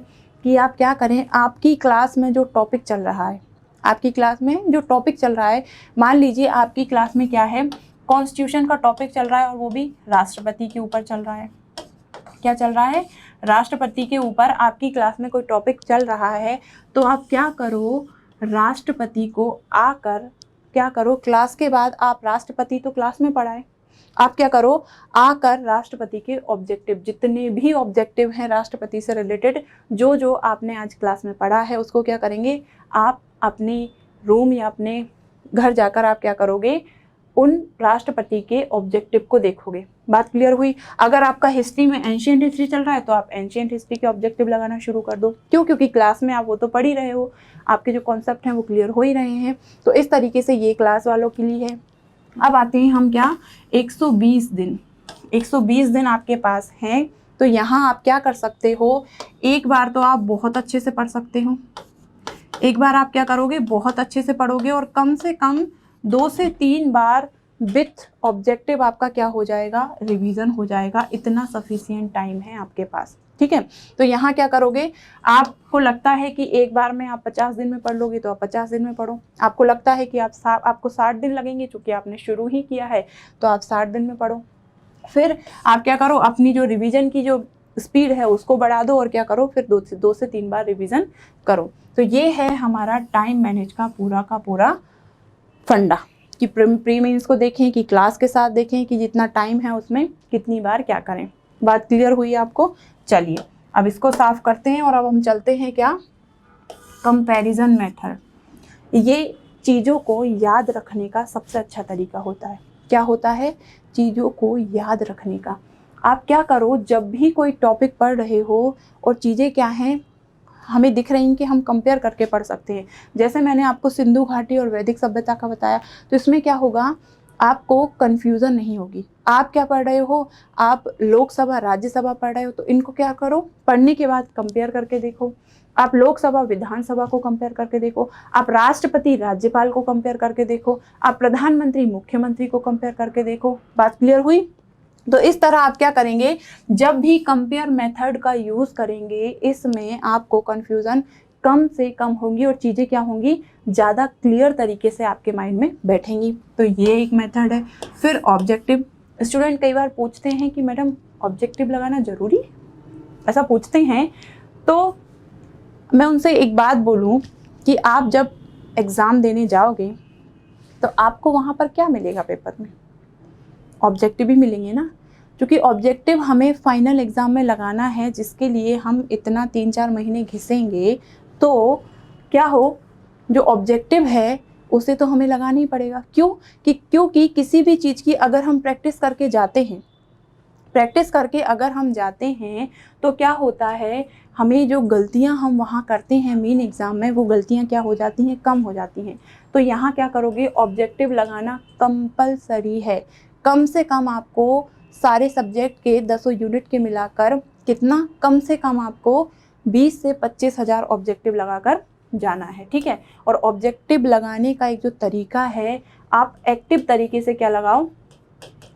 कि आप क्या करें, आपकी क्लास में जो टॉपिक चल रहा है, आपकी क्लास में जो टॉपिक चल रहा है, मान लीजिए आपकी क्लास में क्या है, कॉन्स्टिट्यूशन का टॉपिक चल रहा है और वो भी राष्ट्रपति के ऊपर चल रहा है। क्या चल रहा है, राष्ट्रपति के ऊपर आपकी क्लास में कोई टॉपिक चल रहा है। तो आप क्या करो, राष्ट्रपति को आकर क्या करो, क्लास के बाद आप राष्ट्रपति तो क्लास में पढ़ाए, आप क्या करो, आकर राष्ट्रपति के ऑब्जेक्टिव, जितने भी ऑब्जेक्टिव हैं राष्ट्रपति से रिलेटेड, जो जो आपने आज क्लास में पढ़ा है उसको क्या करेंगे, आप अपने रूम या अपने घर जाकर आप क्या करोगे, उन राष्ट्रपति के ऑब्जेक्टिव को देखोगे। बात क्लियर हुई? अगर आपका हिस्ट्री में एंशिएंट हिस्ट्री चल रहा है तो आप एंशिएंट हिस्ट्री के ऑब्जेक्टिव लगाना शुरू कर दो। क्यों? क्योंकि क्लास में आप वो तो पढ़ ही रहे हो, आपके जो कॉन्सेप्ट हैं वो क्लियर हो ही रहे हैं। तो इस तरीके से ये क्लास वालों के लिए है। अब आते हैं हम क्या, 120 दिन, 120 दिन आपके पास हैं। तो यहाँ आप क्या कर सकते हो, एक बार तो आप बहुत अच्छे से पढ़ सकते हो, एक बार आप क्या करोगे, बहुत अच्छे से पढ़ोगे और कम से कम 2 से 3 बार विथ ऑब्जेक्टिव आपका क्या हो जाएगा, रिवीजन हो जाएगा। इतना सफिशिएंट टाइम है आपके पास। ठीक है, तो यहाँ क्या करोगे, आपको लगता है कि एक बार में आप 50 दिन में पढ़ लोगे तो आप 50 दिन में पढ़ो। आपको लगता है कि आपको 60 दिन लगेंगे, चूँकि आपने शुरू ही किया है तो आप 60 दिन में पढ़ो। फिर आप क्या करो, अपनी जो रिवीजन की जो स्पीड है उसको बढ़ा दो और क्या करो, फिर 2 से 3 बार रिवीजन करो। तो ये है हमारा टाइम मैनेज का पूरा फंडा, कि प्री मेंस को देखें, कि क्लास के साथ देखें, कि जितना टाइम है उसमें कितनी बार क्या करें। बात क्लियर हुई आपको? चलिए अब इसको साफ करते हैं और अब हम चलते हैं क्या, कंपैरिजन मेथड। ये चीज़ों को याद रखने का सबसे अच्छा तरीका होता है। क्या होता है, चीज़ों को याद रखने का। आप क्या करो, जब भी कोई टॉपिक पढ़ रहे हो और चीज़ें क्या हैं हमें दिख रही हैं कि हम कंपेयर करके पढ़ सकते हैं। जैसे मैंने आपको सिंधु घाटी और वैदिक सभ्यता का बताया, तो इसमें क्या होगा, आपको कन्फ्यूज़न नहीं होगी। आप क्या पढ़ रहे हो, आप लोकसभा राज्यसभा पढ़ रहे हो, तो इनको क्या करो, पढ़ने के बाद कंपेयर करके देखो। आप लोकसभा विधानसभा को कंपेयर करके देखो, आप राष्ट्रपति राज्यपाल को कंपेयर करके देखो, आप प्रधानमंत्री मुख्यमंत्री को कंपेयर करके देखो। बात क्लियर हुई? तो इस तरह आप क्या करेंगे, जब भी कंपेयर मेथड का यूज़ करेंगे, इसमें आपको कंफ्यूजन कम से कम होगी और चीज़ें क्या होंगी, ज़्यादा क्लियर तरीके से आपके माइंड में बैठेंगी। तो ये एक मेथड है। फिर ऑब्जेक्टिव, स्टूडेंट कई बार पूछते हैं कि मैडम ऑब्जेक्टिव लगाना ज़रूरी है, ऐसा पूछते हैं। तो मैं उनसे एक बात बोलूं कि आप जब एग्ज़ाम देने जाओगे तो आपको वहाँ पर क्या मिलेगा, पेपर में ऑब्जेक्टिव ही मिलेंगे ना, क्योंकि ऑब्जेक्टिव हमें फाइनल एग्ज़ाम में लगाना है, जिसके लिए हम इतना 3-4 महीने घिसेंगे। तो क्या हो, जो ऑब्जेक्टिव है उसे तो हमें लगाना ही पड़ेगा। क्योंकि किसी भी चीज़ की अगर हम प्रैक्टिस करके जाते हैं, प्रैक्टिस करके अगर हम जाते हैं तो क्या होता है, हमें जो गलतियां हम वहाँ करते हैं मेन एग्ज़ाम में, वो गलतियां क्या हो जाती हैं, कम हो जाती हैं। तो यहाँ क्या करोगे, ऑब्जेक्टिव लगाना कंपलसरी है। कम से कम आपको सारे सब्जेक्ट के 10 यूनिट के मिलाकर कितना, कम से कम आपको 20 से 25 हज़ार ऑब्जेक्टिव लगाकर जाना है। ठीक है, और ऑब्जेक्टिव लगाने का एक जो तरीका है, आप एक्टिव तरीके से क्या लगाओ,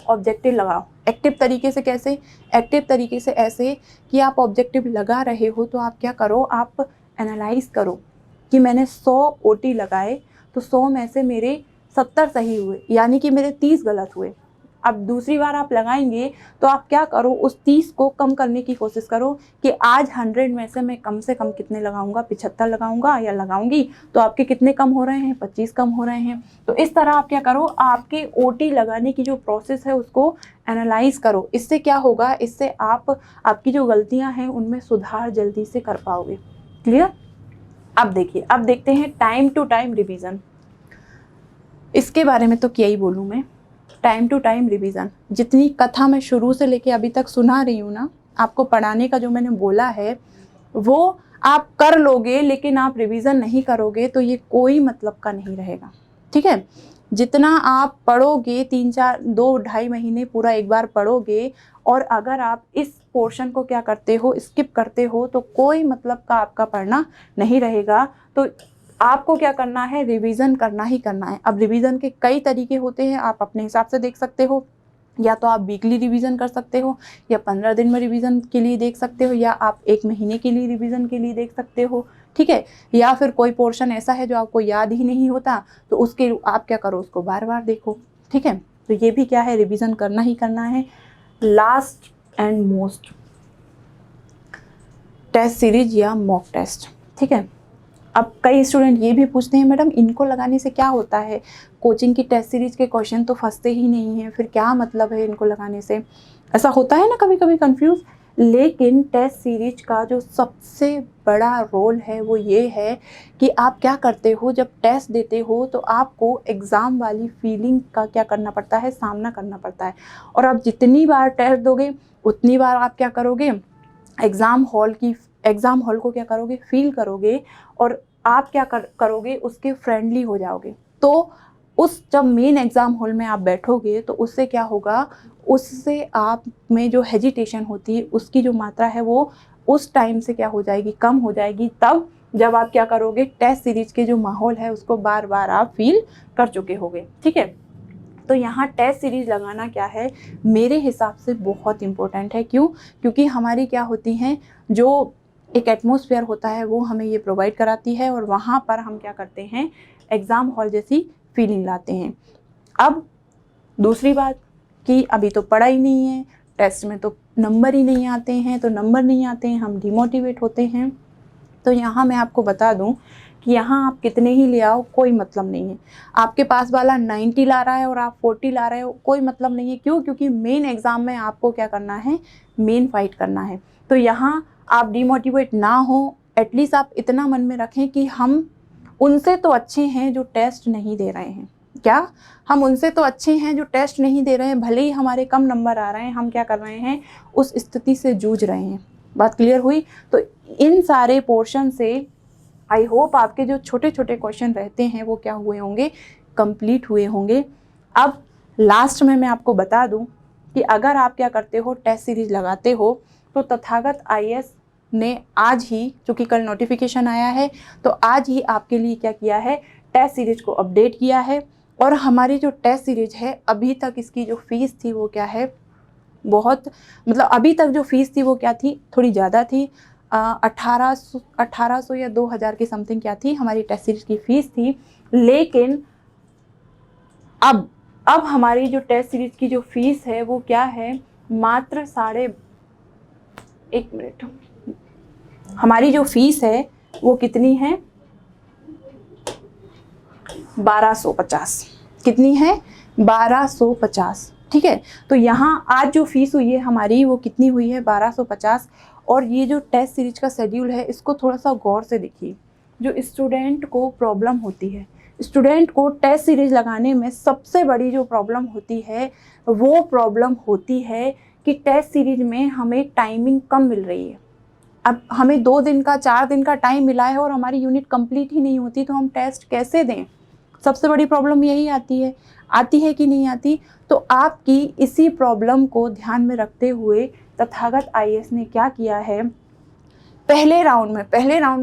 ऑब्जेक्टिव लगाओ। एक्टिव तरीके से कैसे, एक्टिव तरीके से ऐसे कि आप ऑब्जेक्टिव लगा रहे हो तो आप क्या करो, आप एनालाइज करो कि मैंने 100 ओटी लगाए तो 100 में से मेरे 70 सही हुए, यानी कि मेरे 30 गलत हुए। अब दूसरी बार आप लगाएंगे तो आप क्या करो, उस 30 को कम करने की कोशिश करो कि आज 100 में से मैं कम कितने लगाऊंगा, 75 लगाऊंगा या लगाऊंगी। तो आपके कितने कम हो रहे हैं, 25 कम हो रहे हैं। तो इस तरह आप क्या करो, आपके ओटी लगाने की जो प्रोसेस है उसको एनालाइज करो। इससे क्या होगा, इससे आपकी जो गलतियां हैं उनमें सुधार जल्दी से कर पाओगे। क्लियर। अब देखिए, अब देखते हैं टाइम टू टाइम रिवीजन। इसके बारे में तो क्या ही बोलूँ मैं। टाइम टू टाइम रिवीजन, जितनी कथा मैं शुरू से लेके अभी तक सुना रही हूँ ना, आपको पढ़ाने का जो मैंने बोला है वो आप कर लोगे, लेकिन आप रिवीजन नहीं करोगे तो ये कोई मतलब का नहीं रहेगा। ठीक है। जितना आप पढ़ोगे, 2-2.5 महीने पूरा एक बार पढ़ोगे, और अगर आप इस पोर्शन को क्या करते हो, स्किप करते हो, तो कोई मतलब का आपका पढ़ना नहीं रहेगा। तो आपको क्या करना है, रिवीजन करना ही करना है। अब रिवीजन के कई तरीके होते हैं, आप अपने हिसाब से देख सकते हो। या तो आप वीकली रिवीजन कर सकते हो, या 15 दिन में रिवीजन के लिए देख सकते हो, या आप 1 महीने के लिए रिवीजन के लिए देख सकते हो। ठीक है। या फिर कोई पोर्शन ऐसा है जो आपको याद ही नहीं होता, तो उसके आप क्या करो, उसको बार बार देखो। ठीक है। तो ये भी क्या है, रिवीजन करना ही करना है। Last and most, test series या मॉक टेस्ट। ठीक है। अब कई स्टूडेंट ये भी पूछते हैं, मैडम इनको लगाने से क्या होता है, कोचिंग की टेस्ट सीरीज के क्वेश्चन तो फंसते ही नहीं हैं, फिर क्या मतलब है इनको लगाने से। ऐसा होता है ना कभी कभी कंफ्यूज। लेकिन टेस्ट सीरीज का जो सबसे बड़ा रोल है वो ये है कि आप क्या करते हो, जब टेस्ट देते हो तो आपको एग्ज़ाम वाली फीलिंग का क्या करना पड़ता है, सामना करना पड़ता है। और आप जितनी बार टेस्ट दोगे उतनी बार आप क्या करोगे, एग्ज़ाम हॉल को क्या करोगे, फील करोगे, और आप क्या करोगे, उसके फ्रेंडली हो जाओगे। तो जब मेन एग्ज़ाम हॉल में आप बैठोगे तो उससे क्या होगा, उससे आप में जो हेजिटेशन होती है उसकी जो मात्रा है वो उस टाइम से क्या हो जाएगी, कम हो जाएगी। तब जब आप क्या करोगे, टेस्ट सीरीज के जो माहौल है उसको बार बार आप फील कर चुके होगे। ठीक है। तो यहाँ टेस्ट सीरीज लगाना क्या है, मेरे हिसाब से बहुत इम्पोर्टेंट है। क्यों? क्योंकि हमारी क्या होती हैं, जो एक एटमॉस्फेयर होता है वो हमें ये प्रोवाइड कराती है, और वहाँ पर हम क्या करते हैं, एग्ज़ाम हॉल जैसी फीलिंग लाते हैं। अब दूसरी बात कि अभी तो पढ़ा ही नहीं है, टेस्ट में तो नंबर ही नहीं आते हैं, तो नंबर नहीं आते हैं, हम डिमोटिवेट होते हैं। तो यहाँ मैं आपको बता दूँ कि यहाँ आप कितने ही ले आओ कोई मतलब नहीं है। आपके पास वाला 90 ला रहा है और आप 40 ला रहे हो, कोई मतलब नहीं है। क्यों? क्योंकि मेन एग्ज़ाम में आपको क्या करना है, मेन फाइट करना है। तो यहाँ आप डिमोटिवेट ना हो, एटलीस्ट आप इतना मन में रखें कि हम उनसे तो अच्छे हैं जो टेस्ट नहीं दे रहे हैं। क्या? हम उनसे तो अच्छे हैं जो टेस्ट नहीं दे रहे हैं, भले ही हमारे कम नंबर आ रहे हैं, हम क्या कर रहे हैं, उस स्थिति से जूझ रहे हैं। बात क्लियर हुई? तो इन सारे पोर्शन से आई होप आपके जो छोटे छोटे क्वेश्चन रहते हैं वो क्या हुए होंगे, कंप्लीट हुए होंगे। अब लास्ट में मैं आपको बता दूं कि अगर आप क्या करते हो, टेस्ट सीरीज लगाते हो, तो तथागत आईएएस ने आज ही, चूँकि कल नोटिफिकेशन आया है, तो आज ही आपके लिए क्या किया है, टेस्ट सीरीज को अपडेट किया है। और हमारी जो टेस्ट सीरीज है, अभी तक इसकी जो फीस थी वो क्या है, बहुत, मतलब अभी तक जो फीस थी वो क्या थी, थोड़ी ज़्यादा थी। 1800 या 2000 की समथिंग क्या थी हमारी टेस्ट सीरीज की फीस थी। लेकिन अब हमारी जो टेस्ट सीरीज की जो फीस है वो क्या है, मात्र हमारी जो फीस है वो कितनी है, 1250। कितनी है? 1250। ठीक है। तो यहाँ आज जो फीस हुई है हमारी वो कितनी हुई है, 1250। और ये जो टेस्ट सीरीज का शेड्यूल है इसको थोड़ा सा गौर से देखिए। जो स्टूडेंट को प्रॉब्लम होती है, स्टूडेंट को टेस्ट सीरीज लगाने में सबसे बड़ी जो प्रॉब्लम होती है वो प्रॉब्लम होती है कि टेस्ट सीरीज में हमें टाइमिंग कम मिल रही है। अब हमें 2 दिन का 4 दिन का टाइम मिला है और हमारी यूनिट कंप्लीट ही नहीं होती, तो हम टेस्ट कैसे दें? सबसे बड़ी प्रॉब्लम यही आती है कि नहीं आती? तो आपकी इसी प्रॉब्लम को ध्यान में रखते हुए तथागत आईएएस ने क्या किया है, पहले राउंड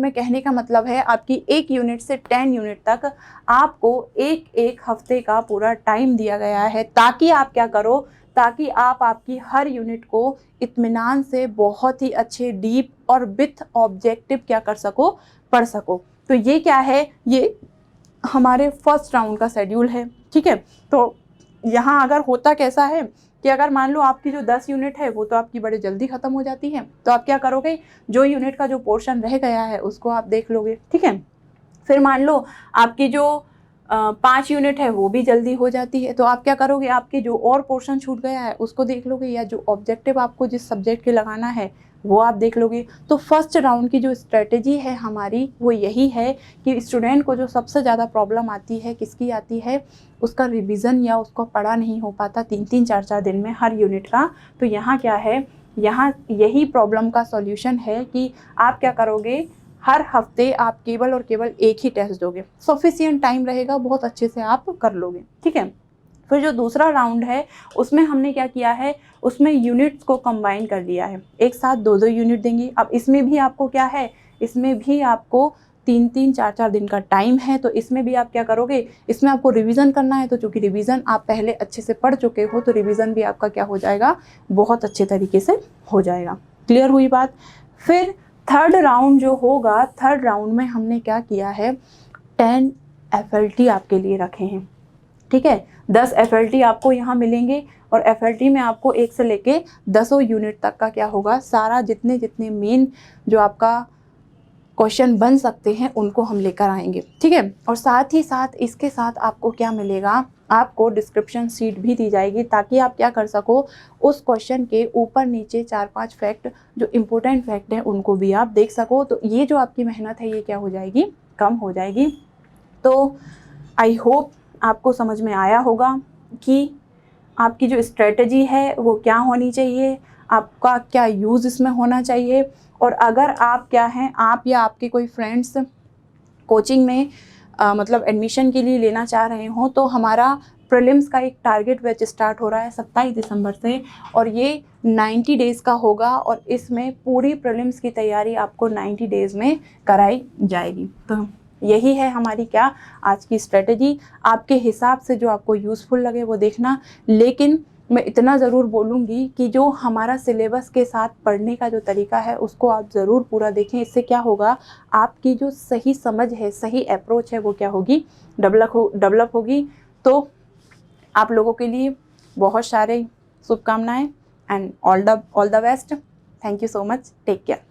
में कहने का मतलब है आपकी 1 यूनिट से 10 यूनिट तक आपको एक हफ्ते का पूरा टाइम दिया गया है, ताकि आप क्या करो, ताकि आप आपकी हर यूनिट को इत्मीनान से बहुत ही अच्छे डीप और विथ ऑब्जेक्टिव क्या कर सको, पढ़ सको। तो ये क्या है, ये हमारे फर्स्ट राउंड का शेड्यूल है। ठीक है। तो यहाँ अगर होता कैसा है कि अगर मान लो आपकी जो 10 यूनिट है वो तो आपकी बड़े जल्दी ख़त्म हो जाती है, तो आप क्या करोगे, जो यूनिट का जो पोर्शन रह गया है उसको आप देख लोगे, ठीक है। फिर मान लो आपकी जो 5 यूनिट है वो भी जल्दी हो जाती है, तो आप क्या करोगे, आपके जो और पोर्शन छूट गया है उसको देख लोगे, या जो ऑब्जेक्टिव आपको जिस सब्जेक्ट के लगाना है वो आप देख लोगे। तो फर्स्ट राउंड की जो स्ट्रेटेजी है हमारी वो यही है कि स्टूडेंट को जो सबसे ज़्यादा प्रॉब्लम आती है किसकी आती है, उसका रिवीजन या उसको पढ़ा नहीं हो पाता 3-3 4-4 दिन में हर यूनिट का। तो यहाँ क्या है, यहाँ यही प्रॉब्लम का सॉल्यूशन है कि आप क्या करोगे, हर हफ्ते आप केवल और केवल एक ही टेस्ट दोगे, सफिशिएंट टाइम रहेगा, बहुत अच्छे से आप कर लोगे, ठीक है। फिर जो दूसरा राउंड है उसमें हमने क्या किया है, उसमें यूनिट्स को कंबाइन कर लिया है, एक साथ 2-2 यूनिट देंगे। अब इसमें भी आपको क्या है, इसमें भी आपको 3-3 4-4 दिन का टाइम है, तो इसमें भी आप क्या करोगे, इसमें आपको रिवीजन करना है। तो चूँकि रिवीजन आप पहले अच्छे से पढ़ चुके हो तो रिवीजन भी आपका क्या हो जाएगा, बहुत अच्छे तरीके से हो जाएगा। क्लियर हुई बात। फिर थर्ड राउंड जो होगा, थर्ड राउंड में हमने क्या किया है, 10 FLT आपके लिए रखे हैं, ठीक है। 10 FLT आपको यहाँ मिलेंगे और FLT में आपको 1 से लेके 10 यूनिट तक का क्या होगा, सारा जितने जितने मेन जो आपका क्वेश्चन बन सकते हैं उनको हम लेकर आएंगे, ठीक है। और साथ ही साथ इसके साथ आपको क्या मिलेगा, आपको डिस्क्रिप्शन शीट भी दी जाएगी, ताकि आप क्या कर सको, उस क्वेश्चन के ऊपर नीचे 4-5 फैक्ट जो इम्पोर्टेंट फैक्ट हैं उनको भी आप देख सको। तो ये जो आपकी मेहनत है ये क्या हो जाएगी, कम हो जाएगी। तो आई होप आपको समझ में आया होगा कि आपकी जो स्ट्रेटजी है वो क्या होनी चाहिए, आपका क्या यूज़ इसमें होना चाहिए। और अगर आप क्या हैं, आप या आपके कोई फ्रेंड्स कोचिंग में मतलब एडमिशन के लिए लेना चाह रहे हो, तो हमारा प्रीलिम्स का एक टारगेट बैच स्टार्ट हो रहा है 27 दिसंबर से, और ये 90 डेज़ का होगा, और इसमें पूरी प्रीलिम्स की तैयारी आपको 90 डेज़ में कराई जाएगी। तो यही है हमारी क्या आज की स्ट्रेटजी। आपके हिसाब से जो आपको यूज़फुल लगे वो देखना, लेकिन मैं इतना ज़रूर बोलूँगी कि जो हमारा सिलेबस के साथ पढ़ने का जो तरीका है उसको आप ज़रूर पूरा देखें। इससे क्या होगा, आपकी जो सही समझ है, सही अप्रोच है वो क्या होगी, डेवलप होगी। तो आप लोगों के लिए बहुत सारे शुभकामनाएं and all the best. Thank you so much, take care.